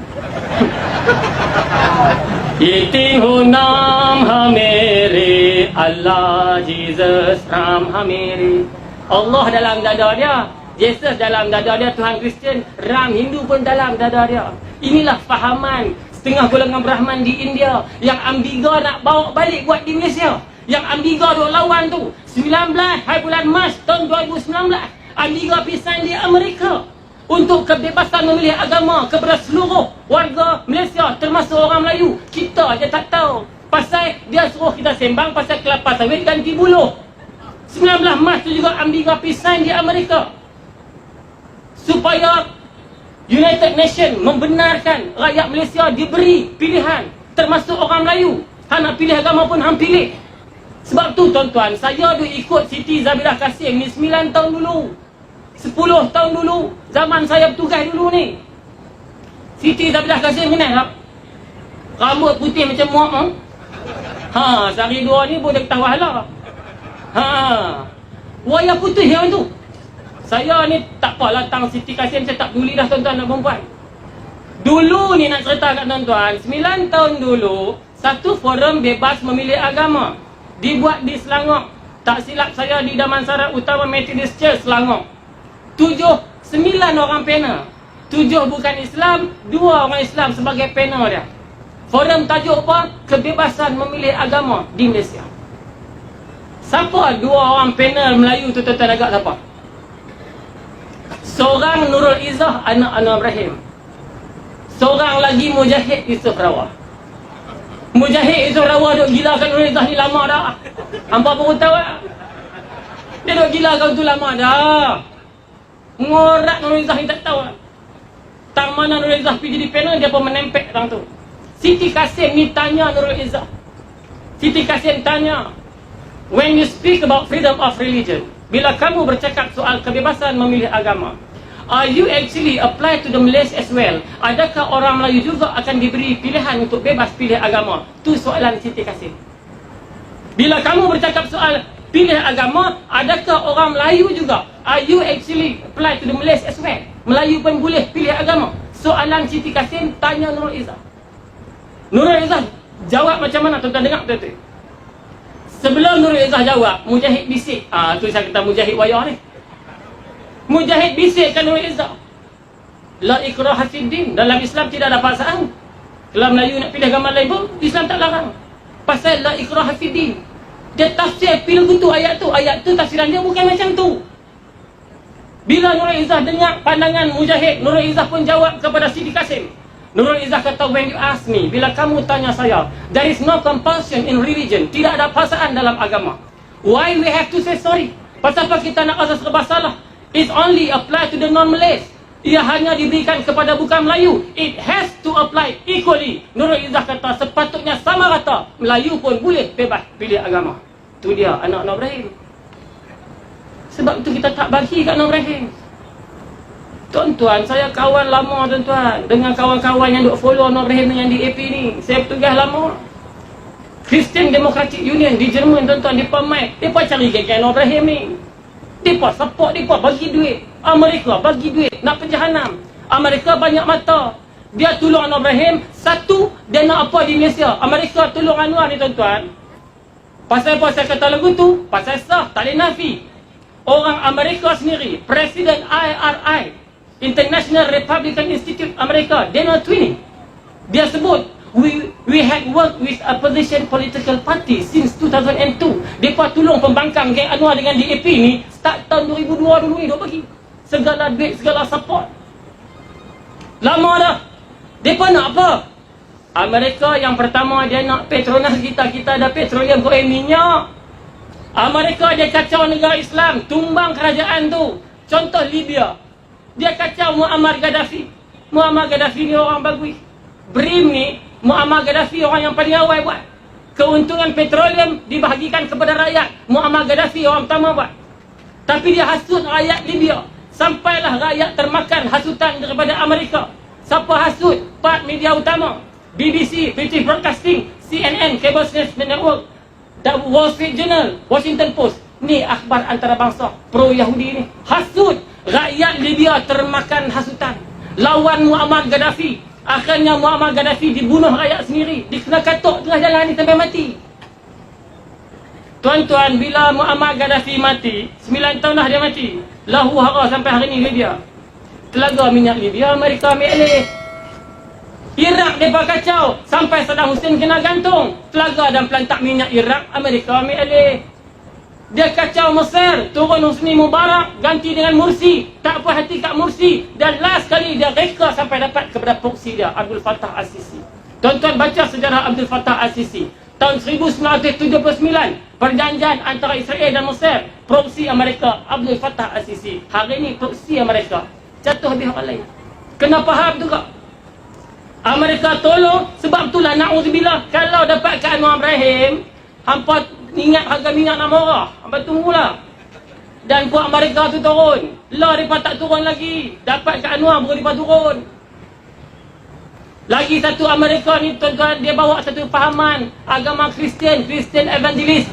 Ye tin ho nam ha mere. Allah, Jesus, Ram ha mere. Allah dalam dada dia, Jesus dalam dada dia, Tuhan Kristian, Ram Hindu pun dalam dada dia. Inilah fahaman setengah golongan Brahman di India yang ambiga nak bawa balik buat di Malaysia. Yang ambiga duk lawan tu 19 hari bulan Mac tahun 2019, ambiga pisan di Amerika untuk kebebasan memilih agama kepada seluruh warga Malaysia termasuk orang Melayu. Kita je tak tahu. Pasal dia suruh kita sembang pasal kelapa sawit ganti buluh. 19 Mac tu juga ambiga pisan di Amerika supaya United Nations membenarkan rakyat Malaysia diberi pilihan, termasuk orang Melayu. Han nak pilih agama pun Han pilih. Sebab tu tuan-tuan, saya duk ikut Siti Zabidah Kasim ni 9 tahun dulu, 10 tahun dulu, zaman saya bertugas dulu ni. Siti Zabidah Kasim kenal tak? Rambut putih macam muak tu. Sehari dua ni boleh ketawa lah. Wayang putih yang tu. Saya ni tak apa latang Siti Kasim, saya tak peduli dah tuan-tuan dan perempuan. Dulu ni nak cerita kat tuan-tuan, 9 tahun dulu, satu forum bebas memilih agama dibuat di Selangor. Tak silap saya di Damansara Utama Methodist Church Selangor. 9 orang panel. 7 bukan Islam, 2 orang Islam sebagai panel dia. Forum tajuk apa? Kebebasan memilih agama di Malaysia. Siapa 2 orang panel Melayu tu tuan-tuan agak siapa? Seorang Nurul Izzah, anak Anwar Ibrahim. Seorang lagi Mujahid Yusof Rawah. Mujahid Yusof Rawah duk gila kan Nurul Izzah ni lama dah. Hampa pun tahu tak? Dia duk gila kau tu lama dah. Ngorak Nurul Izzah ni tak tahu. Tak mana Nurul Izzah pergi di panel, dia pun menempel orang tu. Siti Kasim ni tanya Nurul Izzah. Siti Kasim tanya, when you speak about freedom of religion, bila kamu bercakap soal kebebasan memilih agama, are you actually apply to the Malays as well? Adakah orang Melayu juga akan diberi pilihan untuk bebas pilih agama? Tu soalan Siti Kasim. Bila kamu bercakap soal pilih agama, adakah orang Melayu juga? Are you actually apply to the Malays as well? Melayu pun boleh pilih agama? Soalan Siti Kasim tanya Nurul Izzah. Nurul Izzah jawab macam mana tuan-tuan dengar betul-betul. Sebelum Nurul Izzah jawab, Mujahid bisik. Tu saya kata Mujahid wayah ni. Mujahid bisik kan Nurul Izzah. La ikraha fiddin. Dalam Islam tidak ada paksaan. Kalau Melayu nak pilih agama lain pun, Islam tak larang. Pasal la ikraha fiddin. Dia tafsir pilih tu ayat tu. Ayat tu tafsiran dia bukan macam tu. Bila Nurul Izzah dengar pandangan Mujahid, Nurul Izzah pun jawab kepada Siti Kasim. Nurul Izzah kata, when you ask me, bila kamu tanya saya, there is no compulsion in religion. Tidak ada paksaan dalam agama. Why we have to say sorry? Pasal apa kita nak asas serba salah? It only apply to the non-Malays. Ia hanya diberikan kepada bukan Melayu. It has to apply equally. Nurul Izzah kata, sepatutnya sama rata. Melayu pun boleh bebas pilih agama. Tu dia anak Anwar Ibrahim. Sebab tu kita tak bagi kat Anwar Ibrahim. Tuan-tuan, saya kawan lama tuan-tuan dengan kawan-kawan yang duk follow Anwar Ibrahim dengan DAP ni. Saya bertugas lama. Christian Democratic Union di Jerman tuan-tuan, mereka mai, mereka cari geng Anwar Ibrahim ni. Mereka support, mereka bagi duit. Amerika bagi duit nak penjahanam. Amerika banyak mata. Dia tolong Anwar Ibrahim. Satu, dia nak apa di Malaysia? Amerika tolong Anwar ni tuan-tuan. Pasal apa saya kata lagu tu? Pasal sah, tak boleh nafi. Orang Amerika sendiri, Presiden IRI, International Republican Institute Amerika, Donald Twinning, dia sebut, we had worked with opposition political party since 2002. Mereka tolong pembangkang geng Anwar dengan DAP ni start tahun 2002 dulu ni, dia bagi segala duit, segala support. Lama dah. Mereka nak apa? Amerika yang pertama dia nak Petronas kita ada petroleum, minyak. Amerika dia kacau negara Islam, tumbang kerajaan tu. Contoh Libya, dia kacau Muammar Gaddafi. Muammar Gaddafi ni orang bagus. BRIM ni, Muammar Gaddafi orang yang paling awal buat. Keuntungan petroleum dibahagikan kepada rakyat. Muammar Gaddafi orang pertama buat. Tapi dia hasut rakyat Libya. Sampailah rakyat termakan hasutan daripada Amerika. Siapa hasut? 4 media utama. BBC, British Broadcasting, CNN, Cable News Network, The Wall Street Journal, Washington Post. Ni akhbar antarabangsa pro-Yahudi ni. Hasut. Rakyat Libya termakan hasutan. Lawan Muammar Gaddafi. Akhirnya Muammar Gaddafi dibunuh rakyat sendiri. Dikena katuk tengah jalan ni sampai mati. Tuan-tuan, bila Muammar Gaddafi mati, 9 tahun dah dia mati. Lahu hara sampai hari ni Libya. Telaga minyak Libya, Amerika ambil alih. Iraq mereka kacau sampai Saddam Hussein kena gantung. Telaga dan pelantak minyak Iraq, Amerika ambil alih. Dia kacau Mesir, turun Husni Mubarak, ganti dengan Mursi. Tak puas hati kat Mursi. Dan last kali dia reka sampai dapat kepada proksi dia, Abdul Fattah Al-Sisi. Tuan-tuan baca sejarah Abdul Fattah Al-Sisi. Tahun 1979, perjanjian antara Israel dan Mesir. Proksi Amerika, Abdul Fattah Al-Sisi. Hari ini proksi Amerika. Jatuh habis orang lain. Kena faham tu kak. Amerika tolong, sebab itulah na'udzubillah, kalau dapat Kak Anwar Ibrahim, hampa ingat harga minyak nak murah, hampa tunggulah. Dan buat Amerika tu turun. Lah mereka tak turun lagi. Dapat Kak Anwar baru mereka turun. Lagi satu Amerika ni tuan-tuan, dia bawa satu fahaman agama Kristian, Christian Evangelist.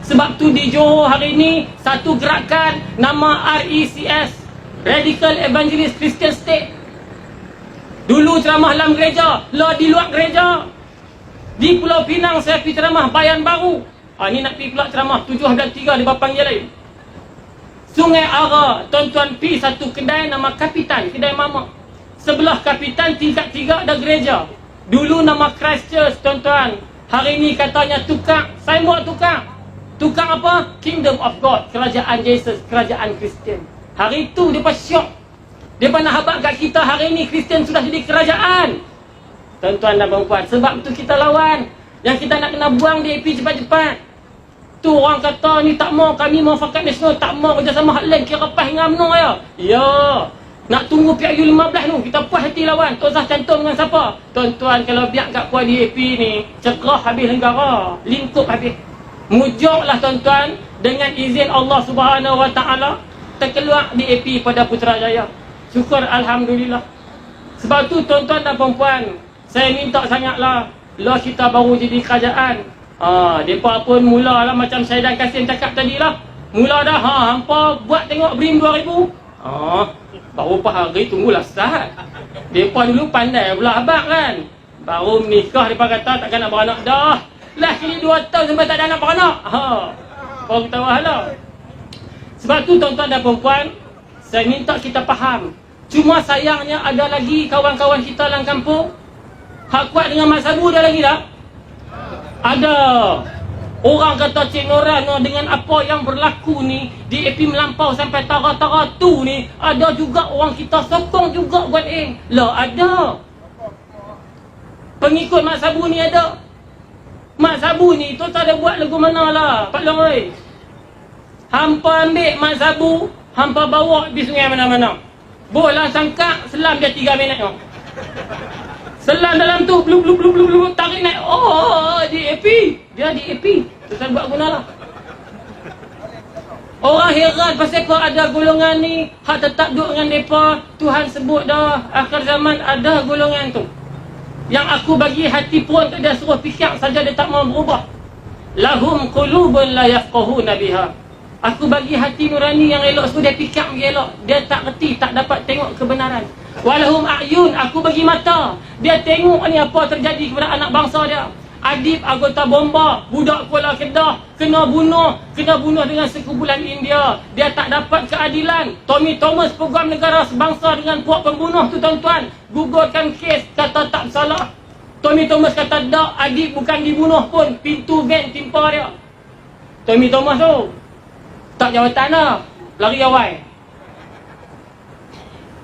Sebab tu di Johor hari ni satu gerakan nama RECS, Radical Evangelist Christian State. Dulu ceramah dalam gereja, lah di luar gereja. Di Pulau Pinang saya pergi ceramah Bayan Baru. Ni nak pergi pula ceramah 7-3 di Bapanggil lain. Sungai Ara, tuan-tuan pergi satu kedai nama Kapitan, kedai Mama. Sebelah Kapitan tingkat 3 ada gereja. Dulu nama Christchurch, tuan-tuan. Hari ni katanya tukang, saya buat tukang. Tukang apa? Kingdom of God, kerajaan Jesus, kerajaan Kristian. Hari tu dia syok. Dia nak habaq kat kita hari ni Kristian sudah jadi kerajaan. Tuan-tuan dan puan-puan, sebab tu kita lawan. Yang kita nak kena buang DAP cepat-cepat. Tu orang kata ni tak mau, kami mau fakat nasional, tak mau kerjasama hak lain, kira pas dengan UMNO ya. Ya. Nak tunggu PRU15 tu, kita puas hati lawan. Tok Zah cantum dengan siapa? Tuan-tuan, kalau biar kat puan DAP ni, cerah habis negara, lingkup habis. Mujurlah tuan-tuan, dengan izin Allah Subhanahu Wa Taala, terkeluar DAP pada Putrajaya. Syukur Alhamdulillah. Sebab tu tuan-tuan dan perempuan, saya minta sangatlah, lah kita baru jadi kerajaan. Mereka pun mulalah macam saya dan Kasim cakap tadi lah. Mula dah, hampa buat tengok BRIM 2000. Baru hari tunggulah start. Mereka dulu pandai pula abang kan. Baru menikah, mereka kata takkan nak beranak dah. Lah kini 2 tahun sampai tak ada anak beranak. Baru kita wahala. Sebab tu tuan-tuan dan perempuan, saya minta kita faham. Cuma sayangnya ada lagi kawan-kawan kita dalam kampung hak kuat dengan Mak Sabu dah lagi tak? Ada. Orang kata Cik Nora dengan apa yang berlaku ni, DAP melampau sampai tara-tara tu ni, ada juga orang kita sokong juga buat Lah ada. Pengikut Mak Sabu ni ada. Mak Sabu ni tu tak ada buat lagu mana lah Pak Long oi. Hampa ambil Mak Sabu, hampa bawa di sungai mana-mana. Bola sangkak, selam dia 3 minit tu. Selam dalam tu, blub, tarik naik. DAP. Dia DAP. Tuan buat gunalah. Orang heran pasal kau ada golongan ni, hak tetap duduk dengan mereka. Tuhan sebut dah, akhir zaman ada golongan tu. Yang aku bagi hati pun tak dia suruh fikir saja, dia tak mau berubah. Lahum qulubun la yafqahuna biha. Aku bagi hati nurani yang elok, so dia fikir elok. Dia tak reti, tak dapat tengok kebenaran. Walahum a'yun, aku bagi mata. Dia tengok ni apa terjadi kepada anak bangsa dia. Adib anggota bomba, budak Kuala Kedah kena bunuh dengan sekumpulan India. Dia tak dapat keadilan. Tommy Thomas, Peguam Negara Sebangsa dengan puak pembunuh tu tuan-tuan, gugurkan kes, kata tak salah. Tommy Thomas kata tak, Adib bukan dibunuh pun, pintu van timpa dia. Tommy Thomas tu tak jawatan lah, lari awal.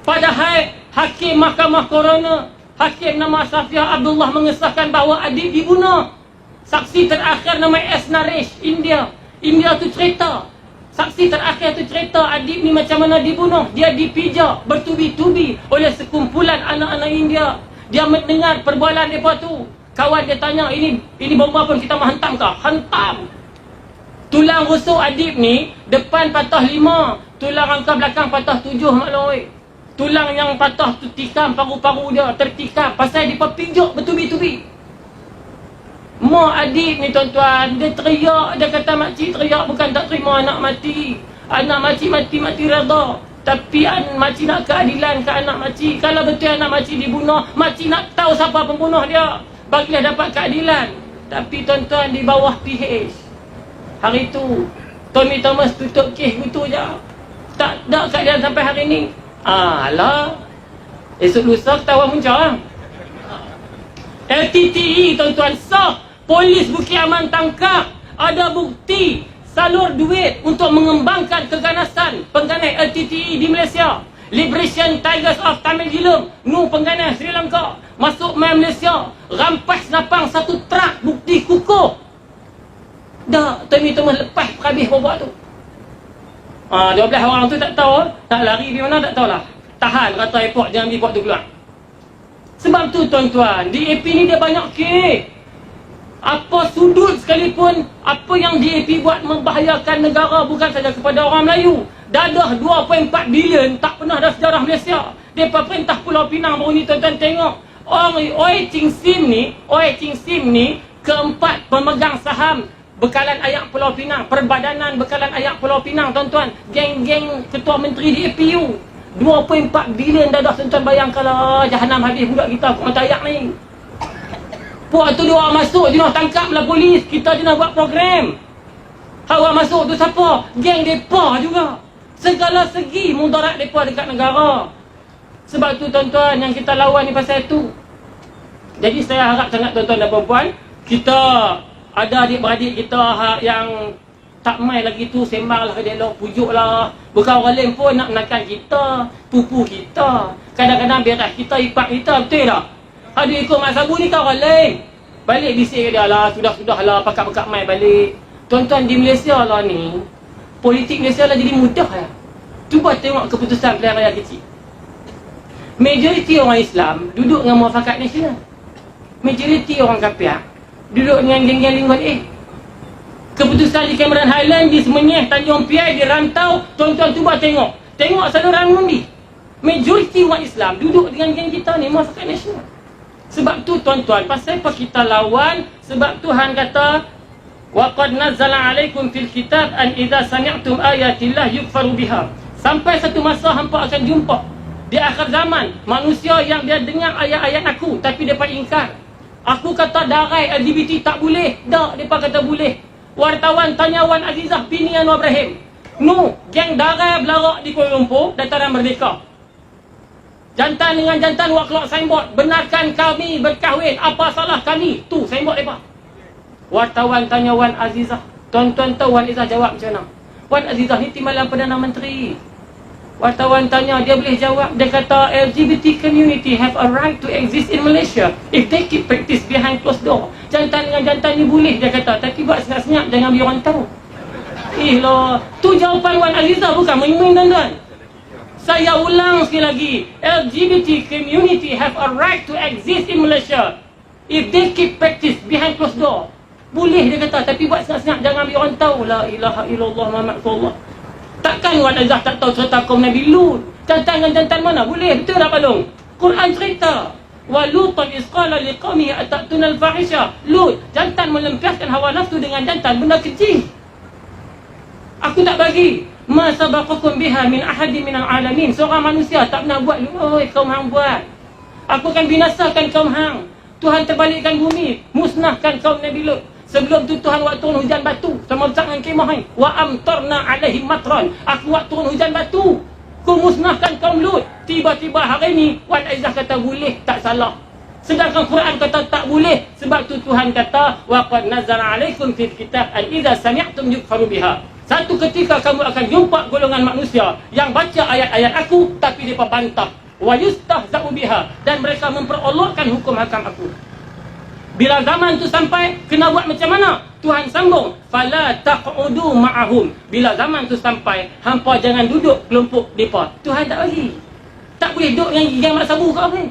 Padahal Hakim Mahkamah Coroner, Hakim nama Safia Abdullah mengesahkan bahawa Adib dibunuh. Saksi terakhir nama S. Naresh, India. India tu cerita. Saksi terakhir tu cerita Adib ni macam mana dibunuh. Dia dipijak bertubi-tubi oleh sekumpulan anak-anak India. Dia mendengar perbualan mereka tu. Kawan dia tanya, ini bomba pun kita mau hantam kah? Hantam. Tulang rusuk Adib ni, depan patah 5. Tulang rangka belakang patah 7, maklum weh. Tulang yang patah tu tikam paru-paru dia, tertikam pasal dia pijak bertubi-tubi. Mak Adib ni tuan-tuan, dia teriak, dia kata makcik teriak bukan tak terima anak mati. Anak makcik mati reda. Tapi makcik nak keadilan ke anak makcik. Kalau betul anak makcik dibunuh, makcik nak tahu siapa pembunuh dia, bagilah dapat keadilan. Tapi tuan-tuan, di bawah PH hari tu Tommy Thomas tutup kes gitu je. Tak ada keadilan sampai hari ni. Alah, esok lusa ketawa muncul. LTTE tuan-tuan sah. Polis Bukit Aman tangkap. Ada bukti salur duit untuk mengembangkan keganasan pengganas LTTE di Malaysia. Liberation Tigers of Tamil Jilum, pengganas Sri Lanka, masuk main Malaysia, rampas napang 1 trak bukti kukuh. Dah, Tommy Thomas lepas habis bawa tu. 12 orang tu tak tahu, nak lari di mana tak tahulah. tahan kata airport, jangan pergi buat tu keluar. Sebab tu tuan-tuan, DAP ni dia banyak kek. Apa sudut sekalipun, apa yang DAP buat membahayakan negara, bukan saja kepada orang Melayu. Dadah 2.4 bilion tak pernah ada sejarah Malaysia. Depa perintah Pulau Pinang baru ni tuan-tuan tengok. Oi Ching Sim ni keempat pemegang saham bekalan ayak Pulau Pinang, Perbadanan Bekalan Ayak Pulau Pinang tuan-tuan. Geng-geng ketua menteri DAPU. 2.4 bilion dadah tuan-tuan, bayangkanlah jahanam habis budak kita mata ayak ni. Puak tu dia orang masuk, dia nak tangkap lah polis, kita dia nak buat program. Awak masuk tu siapa? Geng depa juga. Segala segi mudarat depa dekat negara. Sebab tu tuan-tuan, yang kita lawan ni pasal tu. Jadi saya harap sangat tuan-tuan dan puan-puan, kita ada adik-beradik kita yang tak main lagi tu, sembang lah, dialog, pujuk lah. Bukan orang lain pun nak menakan kita, pupu kita. Kadang-kadang beras kita, ipak kita, betul tak? Ada ikut Mak Sabu ni kan orang lain. Balik bisik dia lah, sudah-sudah lah, pakat-pakat main balik. Tuan-tuan, di Malaysia lah ni, politik Malaysia lah jadi mudah lah. Cuba tengok keputusan pilihan raya kecil. Majoriti orang Islam duduk dengan Muafakat Nasional. Majoriti orang kafir duduk dengan geng-geng lingkungan Keputusan di Cameron Highland, di Semenyih, Tanjung Piai, di Rantau, tuan-tuan cuba tengok. Tengok saluran undi. Majoriti umat Islam duduk dengan geng kita ni, Muafakat Nasional. Sebab tu tuan-tuan, pasal apa kita lawan? Sebab Tuhan kata, وَقَدْ نَزَّلَ عَلَيْكُمْ فِي الْكِتَابِ أَنْ إِذَا سَمِعْتُمْ آيَاتِ اللَّهِ يُكْفَرُ بِهَا. Sampai satu masa hampa akan jumpa di akhir zaman manusia yang dia dengar ayat-ayat aku tapi depa ingkar. Aku kata darai LGBT tak boleh. Tak, depa kata boleh. Wartawan tanya Wan Azizah bini Anwar Ibrahim. No, geng darai belarak di Kuala Lumpur, Dataran Merdeka. Jantan dengan jantan buat keluar signboard, benarkan kami berkahwin, apa salah kami? Tu signboard depa. Wartawan tanya Wan Azizah. Tuan-tuan tahu Wan Azizah jawab macam mana? Wan Azizah ni timbalan Perdana Menteri. Wartawan tanya, dia boleh jawab. Dia kata LGBT community have a right to exist in Malaysia if they keep practice behind closed door. Jantan dengan jantan ni boleh, dia kata, tapi buat senyap-senyap, jangan biar orang tahu. Lah, tu jawapan Wan Azizah, bukan main-main tuan-tuan. Saya ulang sekali lagi, LGBT community have a right to exist in Malaysia if they keep practice behind closed door. Boleh, dia kata, tapi buat senyap-senyap, jangan biar orang tahu. La ilaha illallah Muhammad Rasulullah. Takkan Wan Azizah tak tahu cerita kaum Nabi Lut? Jantan dengan jantan mana? Boleh, betul tak Palung? Quran cerita. Wa lutan isqala liqaumihi atatuna al-fahisha. Lut, jantan melampiaskan hawa nafsu dengan jantan, benda kecil. Aku tak bagi. Ma sabaqakum biha min ahadin minal alamin. Seorang manusia tak pernah buat. Oi, kaum hang buat. Aku akan binasakan kaum hang. Tuhan terbalikkan bumi, musnahkan kaum Nabi Lut. Sebelum tu Tuhan buat turun hujan batu sama dengan kemah ni. Wa amtarna alaihim matran. Aku buat turun hujan batu. Ku musnahkan kaum Lut. Tiba-tiba hari ni Wan Azizah kata boleh, tak salah. Sedangkan Quran kata tak boleh. Sebab tu Tuhan kata wa qad nazzala alaikum fil kitab an idza sami'tum yukfaru biha. Satu ketika kamu akan jumpa golongan manusia yang baca ayat-ayat aku tapi mereka bantah. Wa yustahza'u biha, dan mereka memperolokkan hukum hakam aku. Bila zaman tu sampai, kena buat macam mana? Tuhan sambung, fala taq'udu ma'ahum. Bila zaman tu sampai, hampa jangan duduk kelompok depa. Tuhan tak bagi. Tak boleh duduk dengan geng Mak Sabu ke apa?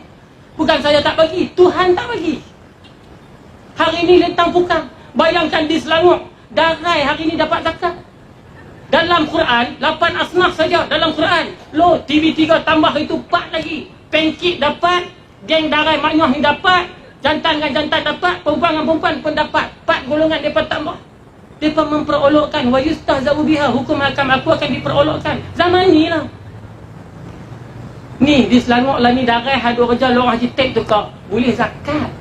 Bukan saya tak bagi, Tuhan tak bagi. Hari ni lentang pukang. Bayangkan di Selangor, darai hari ni dapat zakat. Dalam Quran, 8 asnaf saja dalam Quran. Loh, TV3 tambah itu 4 lagi. Pancake dapat, geng darai maknyah ni dapat, jantan dengan jantan dapat, perempuan dengan perempuan pun dapat. 4 golongan mereka tambah. Mereka memperolokkan. Wa yustahza'u biha, hukum hakam aku akan diperolokkan. Zaman ni lah. Ni di Selangor lah ni darai ada kerja lorong Haji Tek tu kau. Boleh zakat.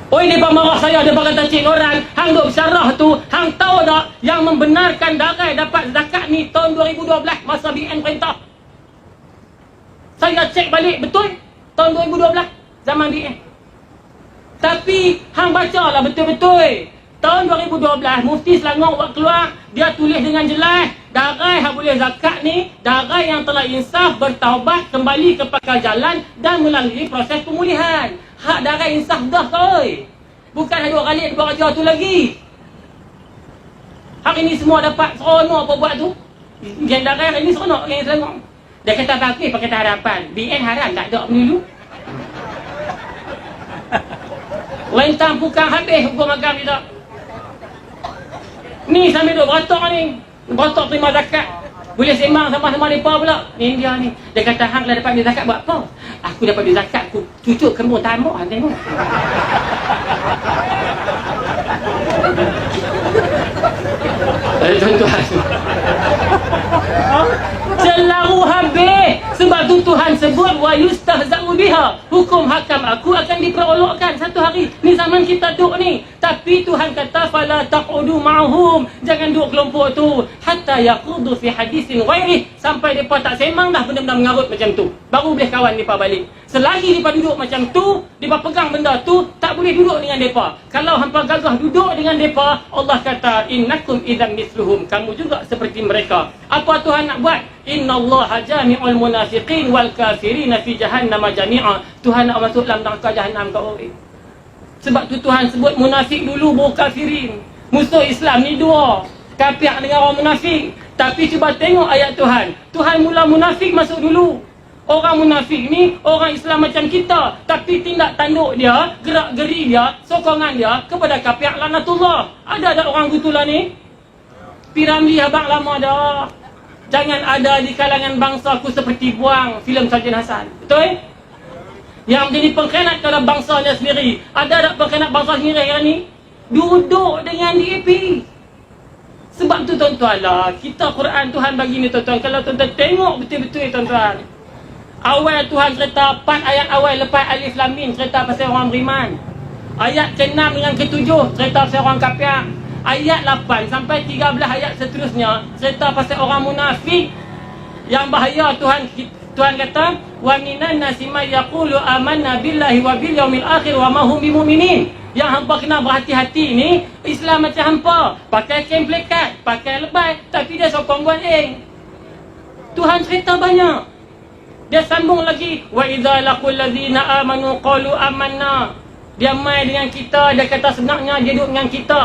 Oi, mereka marah saya, mereka kata cik orang, hang duk bersyarah tu, hang tahu tak yang membenarkan darai dapat zakat ni tahun 2012 masa BN perintah. Saya cek balik, betul? Tahun 2012 zaman BN. Tapi hang bacalah betul-betul. Tahun 2012 Mufti Selangor buat keluar, dia tulis dengan jelas, darai yang boleh zakat ni darai yang telah insaf, bertaubat, kembali ke pakar jalan dan melalui proses pemulihan. Hak darai insaf dah kau. Bukan hanya orang lain buat kerja tu lagi. Hari ni semua dapat seronok apa buat tu. Yang darah ini seronok, yang Selangor. Dia kata pakai pakai harapan. BN haram tak ada dulu. Rentang pukang habis hukum agama kita. Ni sambil duduk beratok ni. Beratok terima zakat. Boleh sembang sama-sama mereka pula. Ni India ni. Dia kata, hang lah dapat duit zakat buat apa? Aku dapat duit zakat, aku cucuk kembung tambuk. Hang tengok. Tuan-tuan. Selalu habis. Sebab tu Tuhan sebut wa yustahza'u biha. Hukum hakam aku akan diperolokkan satu hari. Ni zaman kita duduk ni. Tapi Tuhan kata fala taqudu ma'hum. Jangan duduk kelompok tu hatta yaqudu fi hadisin ghairi, sampai depa tak sembang dah benda-benda mengarut macam tu. Baru boleh kawan depa balik. Selagi depa duduk macam tu, depa pegang benda tu, tak boleh duduk dengan depa. Kalau hampa gagah duduk dengan depa, Allah kata innakum idzam misluhum. Kamu juga seperti mereka. Apa Tuhan nak buat? Innallaha jami'ul munafiqin wal kafirin fi jahannam jami'a. Tuhan nak masuk dalam neraka jahanam kau orang. Sebab tu Tuhan sebut munafik dulu baru kafirin. Musuh Islam ni dua, kafir dengan orang munafik. Tapi cuba tengok ayat Tuhan. Tuhan mula munafik masuk dulu. Orang munafik ni orang Islam macam kita, tapi tindak tanduk dia, gerak geri dia, sokongan dia kepada kafir laknatullah. Ada tak orang gutulah ni? Piramli abang lama dah. Jangan ada di kalangan bangsaku seperti buang filem Sarjan Hasan. Betul? Yang menjadi pengkhianat kepada bangsanya sendiri. Ada tak pengkhianat bangsa sendiri yang ni? Duduk dengan DAP. Sebab tu tuan-tuan lah, kita Quran Tuhan bagi ni tuan-tuan. Kalau tuan-tuan tengok betul-betul tuan-tuan. Awal Tuhan cerita 4 ayat awal lepas Alif Lam Mim cerita pasal orang beriman. Ayat ke-6 dengan ke-7 cerita pasal orang kafir. Ayat 8 sampai 13 ayat seterusnya cerita pasal orang munafik. Yang bahaya Tuhan kata wa minan nasi may yaqulu amanna billahi wa bil yaumil akhir wa ma hum bimumin. Yang hampa kena berhati-hati ni, Islam macam hampa, pakai kain plekat, pakai lebay, tapi dia sokong buat Tuhan cerita banyak. Dia sambung lagi wa idza laqul ladzina amanu qalu amanna. Dia mai dengan kita, dia kata sebenarnya dia duduk dengan kita.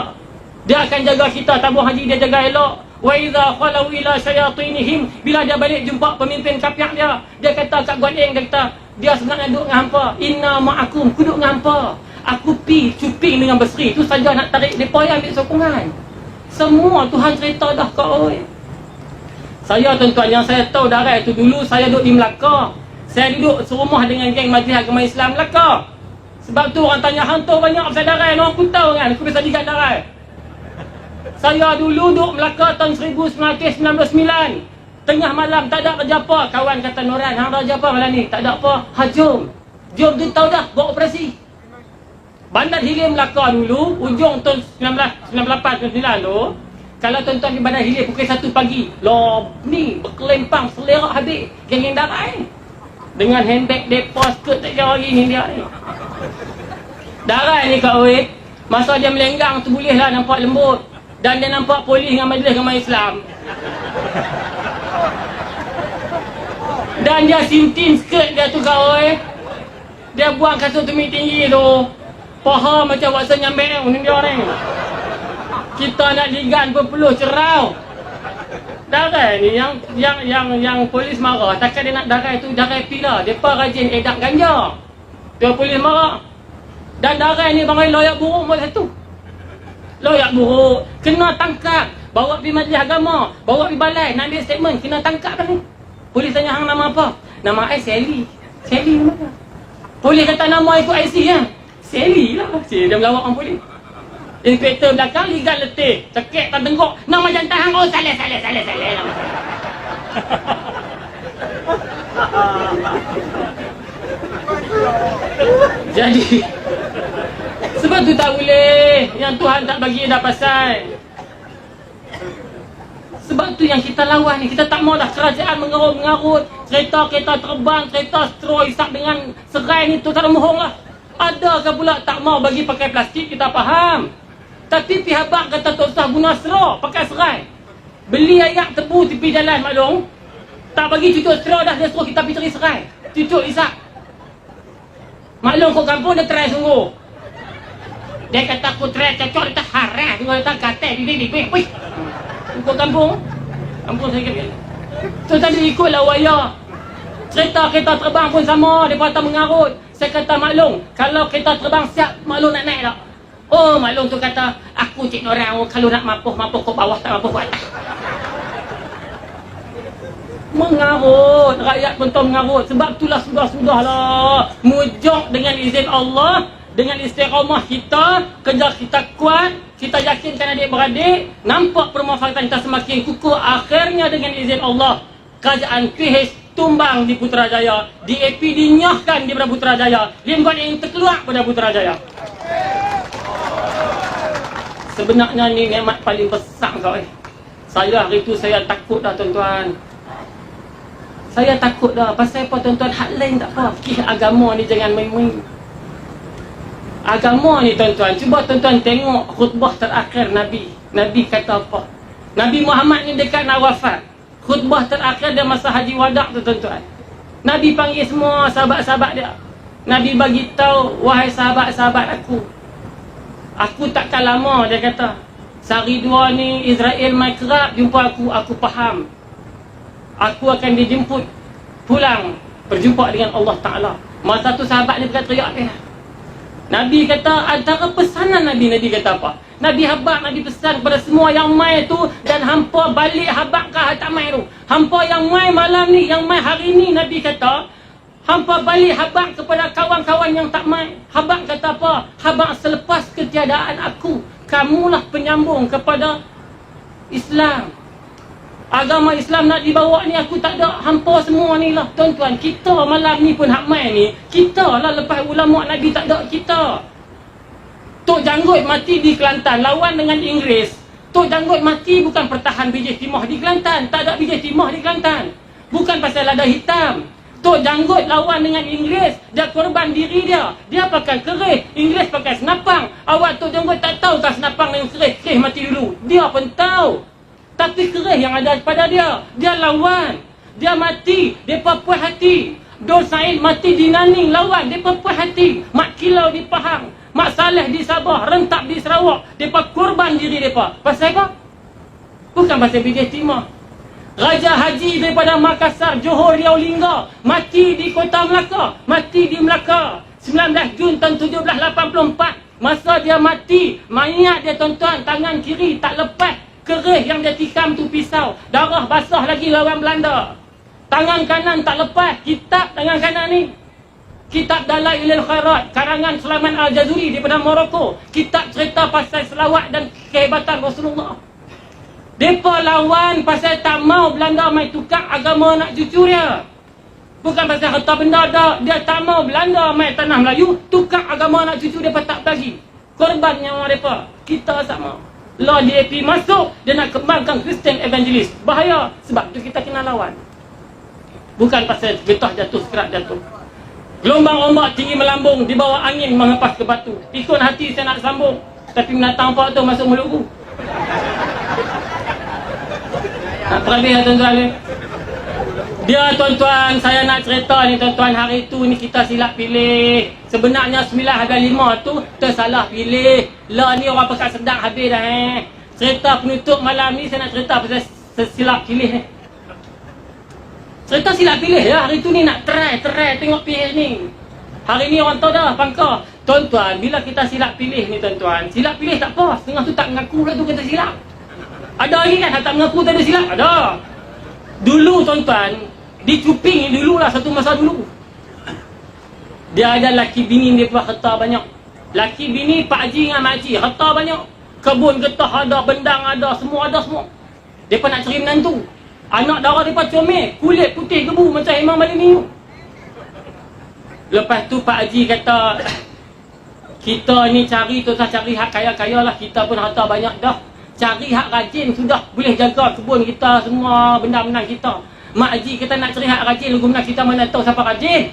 Dia akan jaga kita, tabung haji dia jaga elok. Wa idza khalu ila syayatinihim, bila dia balik jumpa pemimpin kafir dia kata kat Guan Eng, dia kata dia sebenarnya duduk dengan hampa. Inna ma'akum, aku duduk dengan hampa. Aku pi cuping dengan berseri tu saja nak tarik depa yang ambil sokongan. Semua Tuhan cerita dah kau oi. Saya tuan-tuan yang saya tahu darah tu dulu saya duduk di Melaka. Saya duduk serumah dengan geng Majlis Agama Islam Melaka. Sebab tu orang tanya hantu banyak pasal darah ni, aku tahu kan, aku biasa dikat darah. Saya dulu duduk Melaka tahun 1999. Tengah malam tak ada kerja apa. Kawan kata Noran, hang ada kerja apa malam ni? Tak ada apa. Ha jom. Jom tu tahu dah buat operasi. Bandar Hilir Melaka dulu, ujung tahun 1998-99 tu. Kalau tuan-tuan di Bandar Hilir pukul 1 pagi, loh ni berkelempang selerak habis geng darah ni. Dengan handbag depa skirt tak jauh lagi ni dia ni. Darah ni kau weh, masa dia melenggang tu bolehlah nampak lembut. Dan dia nampak polis dengan Majlis Agama Islam. Dan dia sintin skirt dia tu kau weh. Dia buang kasut tinggi tu. Paha macam waksa nyambil ni dia ni. Kita nak ligan berpeluh cerau. Darah ni yang polis marah. Takkan dia nak darah tu darah pila. Depa rajin edak ganja. Dia polis marah. Dan darah ni bangai loyak buruk buat satu. Loyak buruk kena tangkap, bawa pergi majlis agama, bawa pergi balai nak ambil statement, kena tangkap kan ni. Polis tanya hang nama apa? Nama I Sally. Sally mana? Polis kata nama ikut IC ya. Sally lah. Cik, dia melawak orang polis. Inspektor belakang ligat letih, cekik tak tengok. Nama jantan hang, oh salah. Jadi sebab tu tak boleh. Yang Tuhan tak bagi dah pasal. Sebab tu yang kita lawan ni. Kita tak mau dah kerajaan mengarut-mengarut. Kereta terbang, kereta straw isap dengan serai ni tu tak ada mohong lah. Adakah pula tak mau bagi pakai plastik, kita faham. Tapi pihak bank kata tak usah guna straw, pakai serai. Beli ayak tebu tepi jalan maklum. Tak bagi cucuk straw dah, dia suruh kita pergi cari serai. Cucuk isap. Maklum kau kampung dia try sungguh. Dia kata aku try cocok, dia tak harah. Dia kata katil bibik. Wih, kau kampung. Ampun saya kata. Tu tadi ikutlah waya. Cerita kereta terbang pun sama, dia kata mengarut. Saya kata maklum, kalau kereta terbang siap, maklum nak naik tak? Oh, maklum tu kata, aku cik orang, kalau nak mapuh ke bawah, tak mapuh ke atas. Mengarut, rakyat pun tahu mengarut. Sebab itulah sudah-sudahlah. Mujuk dengan izin Allah, dengan istiqamah kita, kerja kita kuat, kita yakinkan adik-beradik, nampak permuafakatan kita semakin kukuh. Akhirnya dengan izin Allah, kerajaan PH tumbang di Putrajaya, DAP dinyahkan di Putrajaya, Lim Guan Eng terkeluar pada Putrajaya. Sebenarnya ni nikmat paling besar kau. Saya hari tu saya takut dah tuan-tuan. Saya takut dah. Pasal apa tuan-tuan? Hak lain tak apa. Fikir agama ni jangan main-main. Agama ni tuan-tuan, cuba tuan-tuan tengok khutbah terakhir Nabi. Nabi kata apa? Nabi Muhammad ni dekat nak wafat. Khutbah terakhir dia masa haji wada' tu tuan-tuan. Nabi panggil semua sahabat-sahabat dia. Nabi bagi tahu, wahai sahabat-sahabat aku takkan lama, dia kata. Sehari dua ni Israel mai kerap jumpa aku faham. Aku akan dijemput pulang berjumpa dengan Allah Ta'ala. Masa tu sahabat ni berkata teriak dia. Nabi kata antara pesanan Nabi kata apa? Nabi habaq, Nabi pesan kepada semua yang mai tu, dan hampa balik habaq ke tak mai tu. Hampa yang mai malam ni, yang mai hari ni, Nabi kata hampa balik habaq kepada kawan-kawan yang tak mai. Habaq kata apa? Habaq selepas ketiadaan aku, kamulah penyambung kepada Islam. Agama Islam nak dibawa ni aku tak ada. Hampa semua ni lah tuan-tuan. Kita malam ni pun hak mai ni, kita lah lepas ulama Nabi tak ada kita. Tok Janggut mati di Kelantan lawan dengan Inggeris. Tok Janggut mati bukan pertahan biji timah di Kelantan. Tak ada biji timah di Kelantan. Bukan pasal ada hitam. Tok Janggut lawan dengan Inggeris, dia korban diri dia. Dia pakai kerih, Inggeris pakai senapang. Awak Tok Janggut tak tahu tak senapang dengan kerih? Kerih mati dulu. Dia pun tahu. Tapi kerih yang ada pada dia, dia lawan. Dia mati, mereka puas hati. Dor Said mati di Naning, lawan, mereka puas hati. Mak Kilau di Pahang, Mak Saleh di Sabah, Rentap di Sarawak, mereka korban diri mereka. Pasal apa? Bukan pasal bidih timah. Raja Haji daripada Makassar, Johor, Riau, Lingga, mati di Kota Melaka, mati di Melaka 19 Jun tahun 1784. Masa dia mati, mayat dia tuan-tuan, tangan kiri tak lepas. Kerih yang dia tikam tu pisau, darah basah lagi lawan Belanda. Tangan kanan tak lepas, kitab tangan kanan ni, kitab Dalailul Khairat karangan Sulaiman Al-Jazuri daripada Morocco. Kitab cerita pasal selawat dan kehebatan Rasulullah. Depa lawan pasal tak mau Belanda mai tukar agama nak cucu dia. Bukan pasal harta benda dah. Dia tak mau Belanda mai tanah Melayu tukar agama nak cucu dia tak bagi. Korban nyawa depa. Kita sama. Law DAP masuk, dia nak kembangkan Christian Evangelist. Bahaya. Sebab tu kita kena lawan. Bukan pasal getah jatuh, sekerat jatuh. Gelombang ombak tinggi melambung, di bawah angin mengepas ke batu. Pikun hati saya nak sambung, tapi binatang apa tu masuk mulutku. Nak terlebih ya tuan-tuan. Dia tuan-tuan, saya nak cerita ni tuan-tuan, hari tu ni kita silap pilih. Sebenarnya 9/5 tu tersalah pilih. Lah ni orang pekat sedang habis dah Cerita penutup malam ni saya nak cerita pasal silap pilih ni. Cerita silap pilih ya, hari tu ni nak try tengok pilih ni. Hari ni orang tahu dah pangkah. Tuan-tuan, bila kita silap pilih ni tuan-tuan, silap pilih tak apa, setengah tu tak mengaku lah tu kata silap. Ada lagi kan tak mengaku tak ada silap? Ada. Dulu tuan-tuan, di Cuping ni dululah satu masa dulu. Dia ada laki bini dia buat harta banyak. Laki bini Pak Haji dengan Mak Haji, harta banyak. Kebun getah ada, bendang ada, semua ada semua. Depa nak cari menantu. Anak darah depa comel, kulit putih gebu macam Imam Malini. Lepas tu Pak Haji kata, kita ni cari tu tak cari hak kaya-kaya lah, kita pun harta banyak dah. Cari hak rajin sudah boleh jaga kebun kita semua, benda-benda kita. Mak Haji kata nak cari hak rajin, guna kita mana tahu siapa rajin.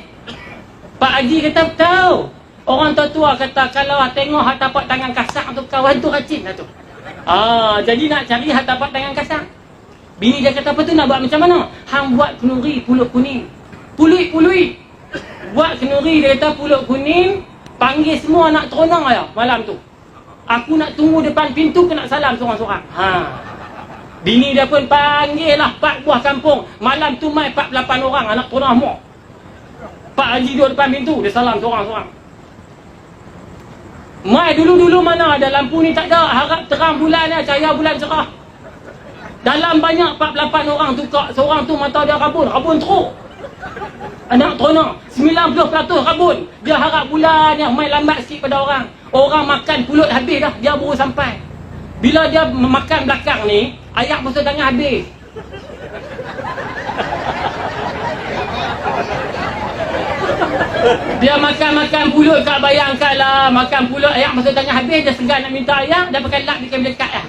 Pak Haji kata tahu. Orang tua kata kalau tengok hak tapak tangan kasar tu kawan tu rajin lah tu. Jadi nak cari hak tapak tangan kasar. Bini dia kata apa tu nak buat macam mana? Hang buat kenuri pulut kuning. Puluit. Buat kenuri dia kata pulut kuning, panggil semua nak teronang ya malam tu. Aku nak tunggu depan pintu kena salam seorang-seorang. Bini dia pun panggil lah 4 buah kampung. Malam tu mai 48 orang anak tunah mu. Pak Haji duduk depan pintu, dia salam seorang-seorang. Mai dulu-dulu mana ada lampu ni, tak ada. Harap terang bulan lah, cahaya bulan cerah. Dalam banyak 48 orang tu, seorang tu mata dia rabun teruk. Anak teronok 90% rabun. Dia harap bulan yang main lambat sikit pada orang. Orang makan pulut habis dah, dia baru sampai. Bila dia makan belakang ni, ayak basuh tangan habis. Dia makan pulut, kak bayangkan lah. Makan pulut, ayak basuh tangan habis. Dia segan nak minta ayak, dia pakai lap bikin dekat lah.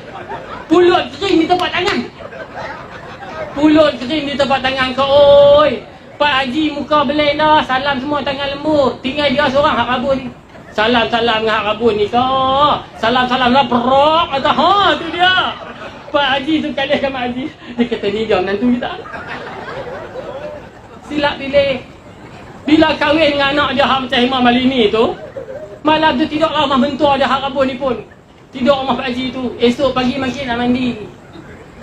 Pulut kering di tempat tangan. Pulut kering di tempat tangan kau. Oi, Pak Haji muka beleng dah. Salam semua tangan lembut. Tinggal dia seorang hak rabun ni. Salam-salam dengan hak rabun ni kau. Salam-salam lah perok. Kata ha tu dia. Pak Haji tu kali kan Mak Haji. Dia kata ni dia menantu kita. Silap pilih. Bila kahwin dengan anak dia hak macam Imam Malini tu, malam tu tidur rumah mentua dia hak rabun ni pun. Tidur rumah Pak Haji tu. Esok pagi makin nak mandi.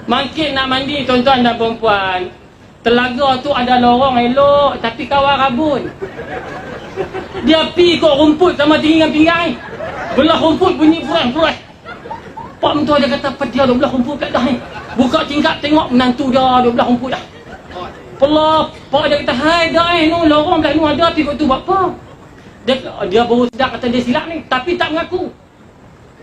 Makin nak mandi tuan-tuan dan perempuan. Telaga tu ada lorong elok, tapi kawal rabun. Dia pi kot rumput sama tinggi dengan pinggang ni. Belah rumput bunyi furai-furai. Pak mentua dia kata, apa dia belah rumput kat dah ni? Buka tingkap tengok menantu dia belah rumput dah. Allah, Pak dia kata, hai dah no, lorong belah ni ada, pi kot tu buat apa? Dia baru sedar kata dia silap ni, tapi tak mengaku.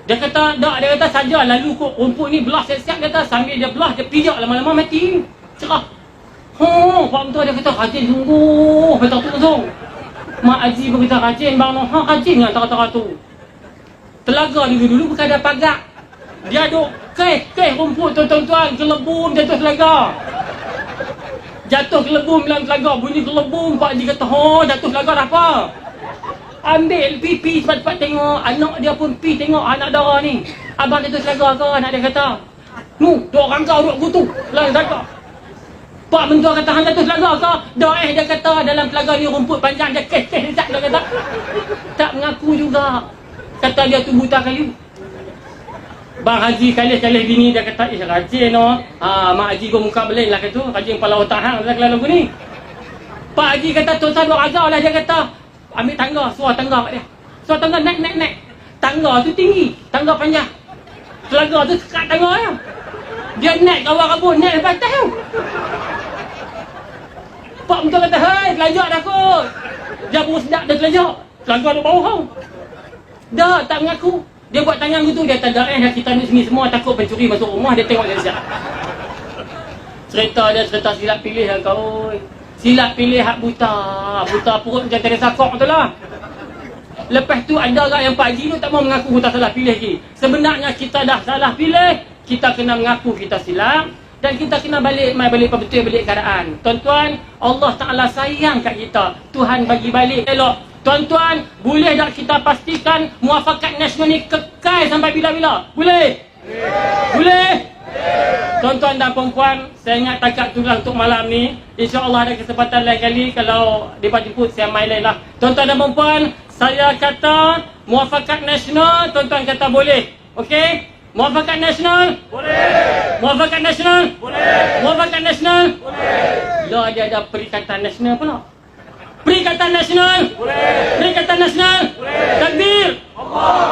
Dia kata, dia kata saja lalu kot rumput ni belah siap-siap, dia kata sambil dia belah, dia pijak lama-lama mati. Cerah. Pak mentua dia kata, rajin sungguh, betul tu langsung. Mak Haji pun kata rajin bang noh, rajin dengan tara-tara tu. Telaga dulu bukan ada pagar. Dia duk keh rumput tu tuan-tuan, kelebum jatuh telaga. Jatuh kelebum dalam telaga, bunyi kelebum. Pak Haji kata, jatuh telaga dah apa? Ambil pipi cepat-cepat tengok. Anak dia pun pi tengok anak dara ni. Abang jatuh telaga ke? Anak dia kata, dua orang kau duduk kutu dalam telaga. Pak mentua kata, hang jatuh telaga ke? Dia kata, dalam telaga ni rumput panjang. Dia keh dia kata. Tak mengaku juga. Kata dia tu buta kayu. Bang Haji kali-kali bini dia kata, rajin no. Mak Haji pun muka beleng lah kata, rajin kepala otak hang dalam lagu ni. Pak Haji kata, tuan-tuan duk agak lah. Dia kata, ambil tangga, suruh tangga kat dia. Suruh tangga naik. Tangga tu tinggi, tangga panjang. Telaga tu sekat tangga dia. Dia naik kawal rabun, naik lepas atas tu. Pak mentua kata, hai, telajak dah kot. Dia baru sedap dia telajak. Telaga duk bawah tau. Dah, tak mengaku. Dia buat tangan gitu, dia tak ada kita ni sini semua takut pencuri masuk rumah, dia tengok dia siap. Cerita silap pilih lah kau. Silap pilih hak buta. Buta perut macam Teresa Kok tu lah. Lepas tu ada orang yang Pak Haji tu tak mau mengaku kita salah pilih lagi. Sebenarnya kita dah salah pilih, kita kena mengaku kita silap. Dan kita kena balik betul balik keadaan. Tuan-tuan, Allah Ta'ala sayang kat kita. Tuhan bagi balik elok. Tuan-tuan, boleh tak kita pastikan muafakat nasional ni kekal sampai bila-bila? Boleh? Boleh? Tuan-tuan dan perempuan, saya ingat takat tu lah untuk malam ni. InsyaAllah ada kesempatan lain kali. Kalau mereka jemput, saya main lain lah. Tuan-tuan dan perempuan, saya kata muafakat nasional, tuan-tuan kata boleh. Okey? Muafakat nasional? Boleh. Muafakat nasional? Boleh. Muafakat nasional? Boleh. Lah dia ada perikatan nasional pula. Perikatan nasional? Boleh. Perikatan nasional? Boleh. Takbir. Allah.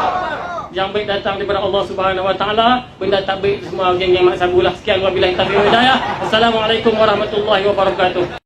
Yang baik datang daripada Allah Subhanahu Wa Taala, benda tak baik semua geng-geng mak sabulah. Sekian wabillahi taufiq wal hidayah. Assalamualaikum warahmatullahi wabarakatuh.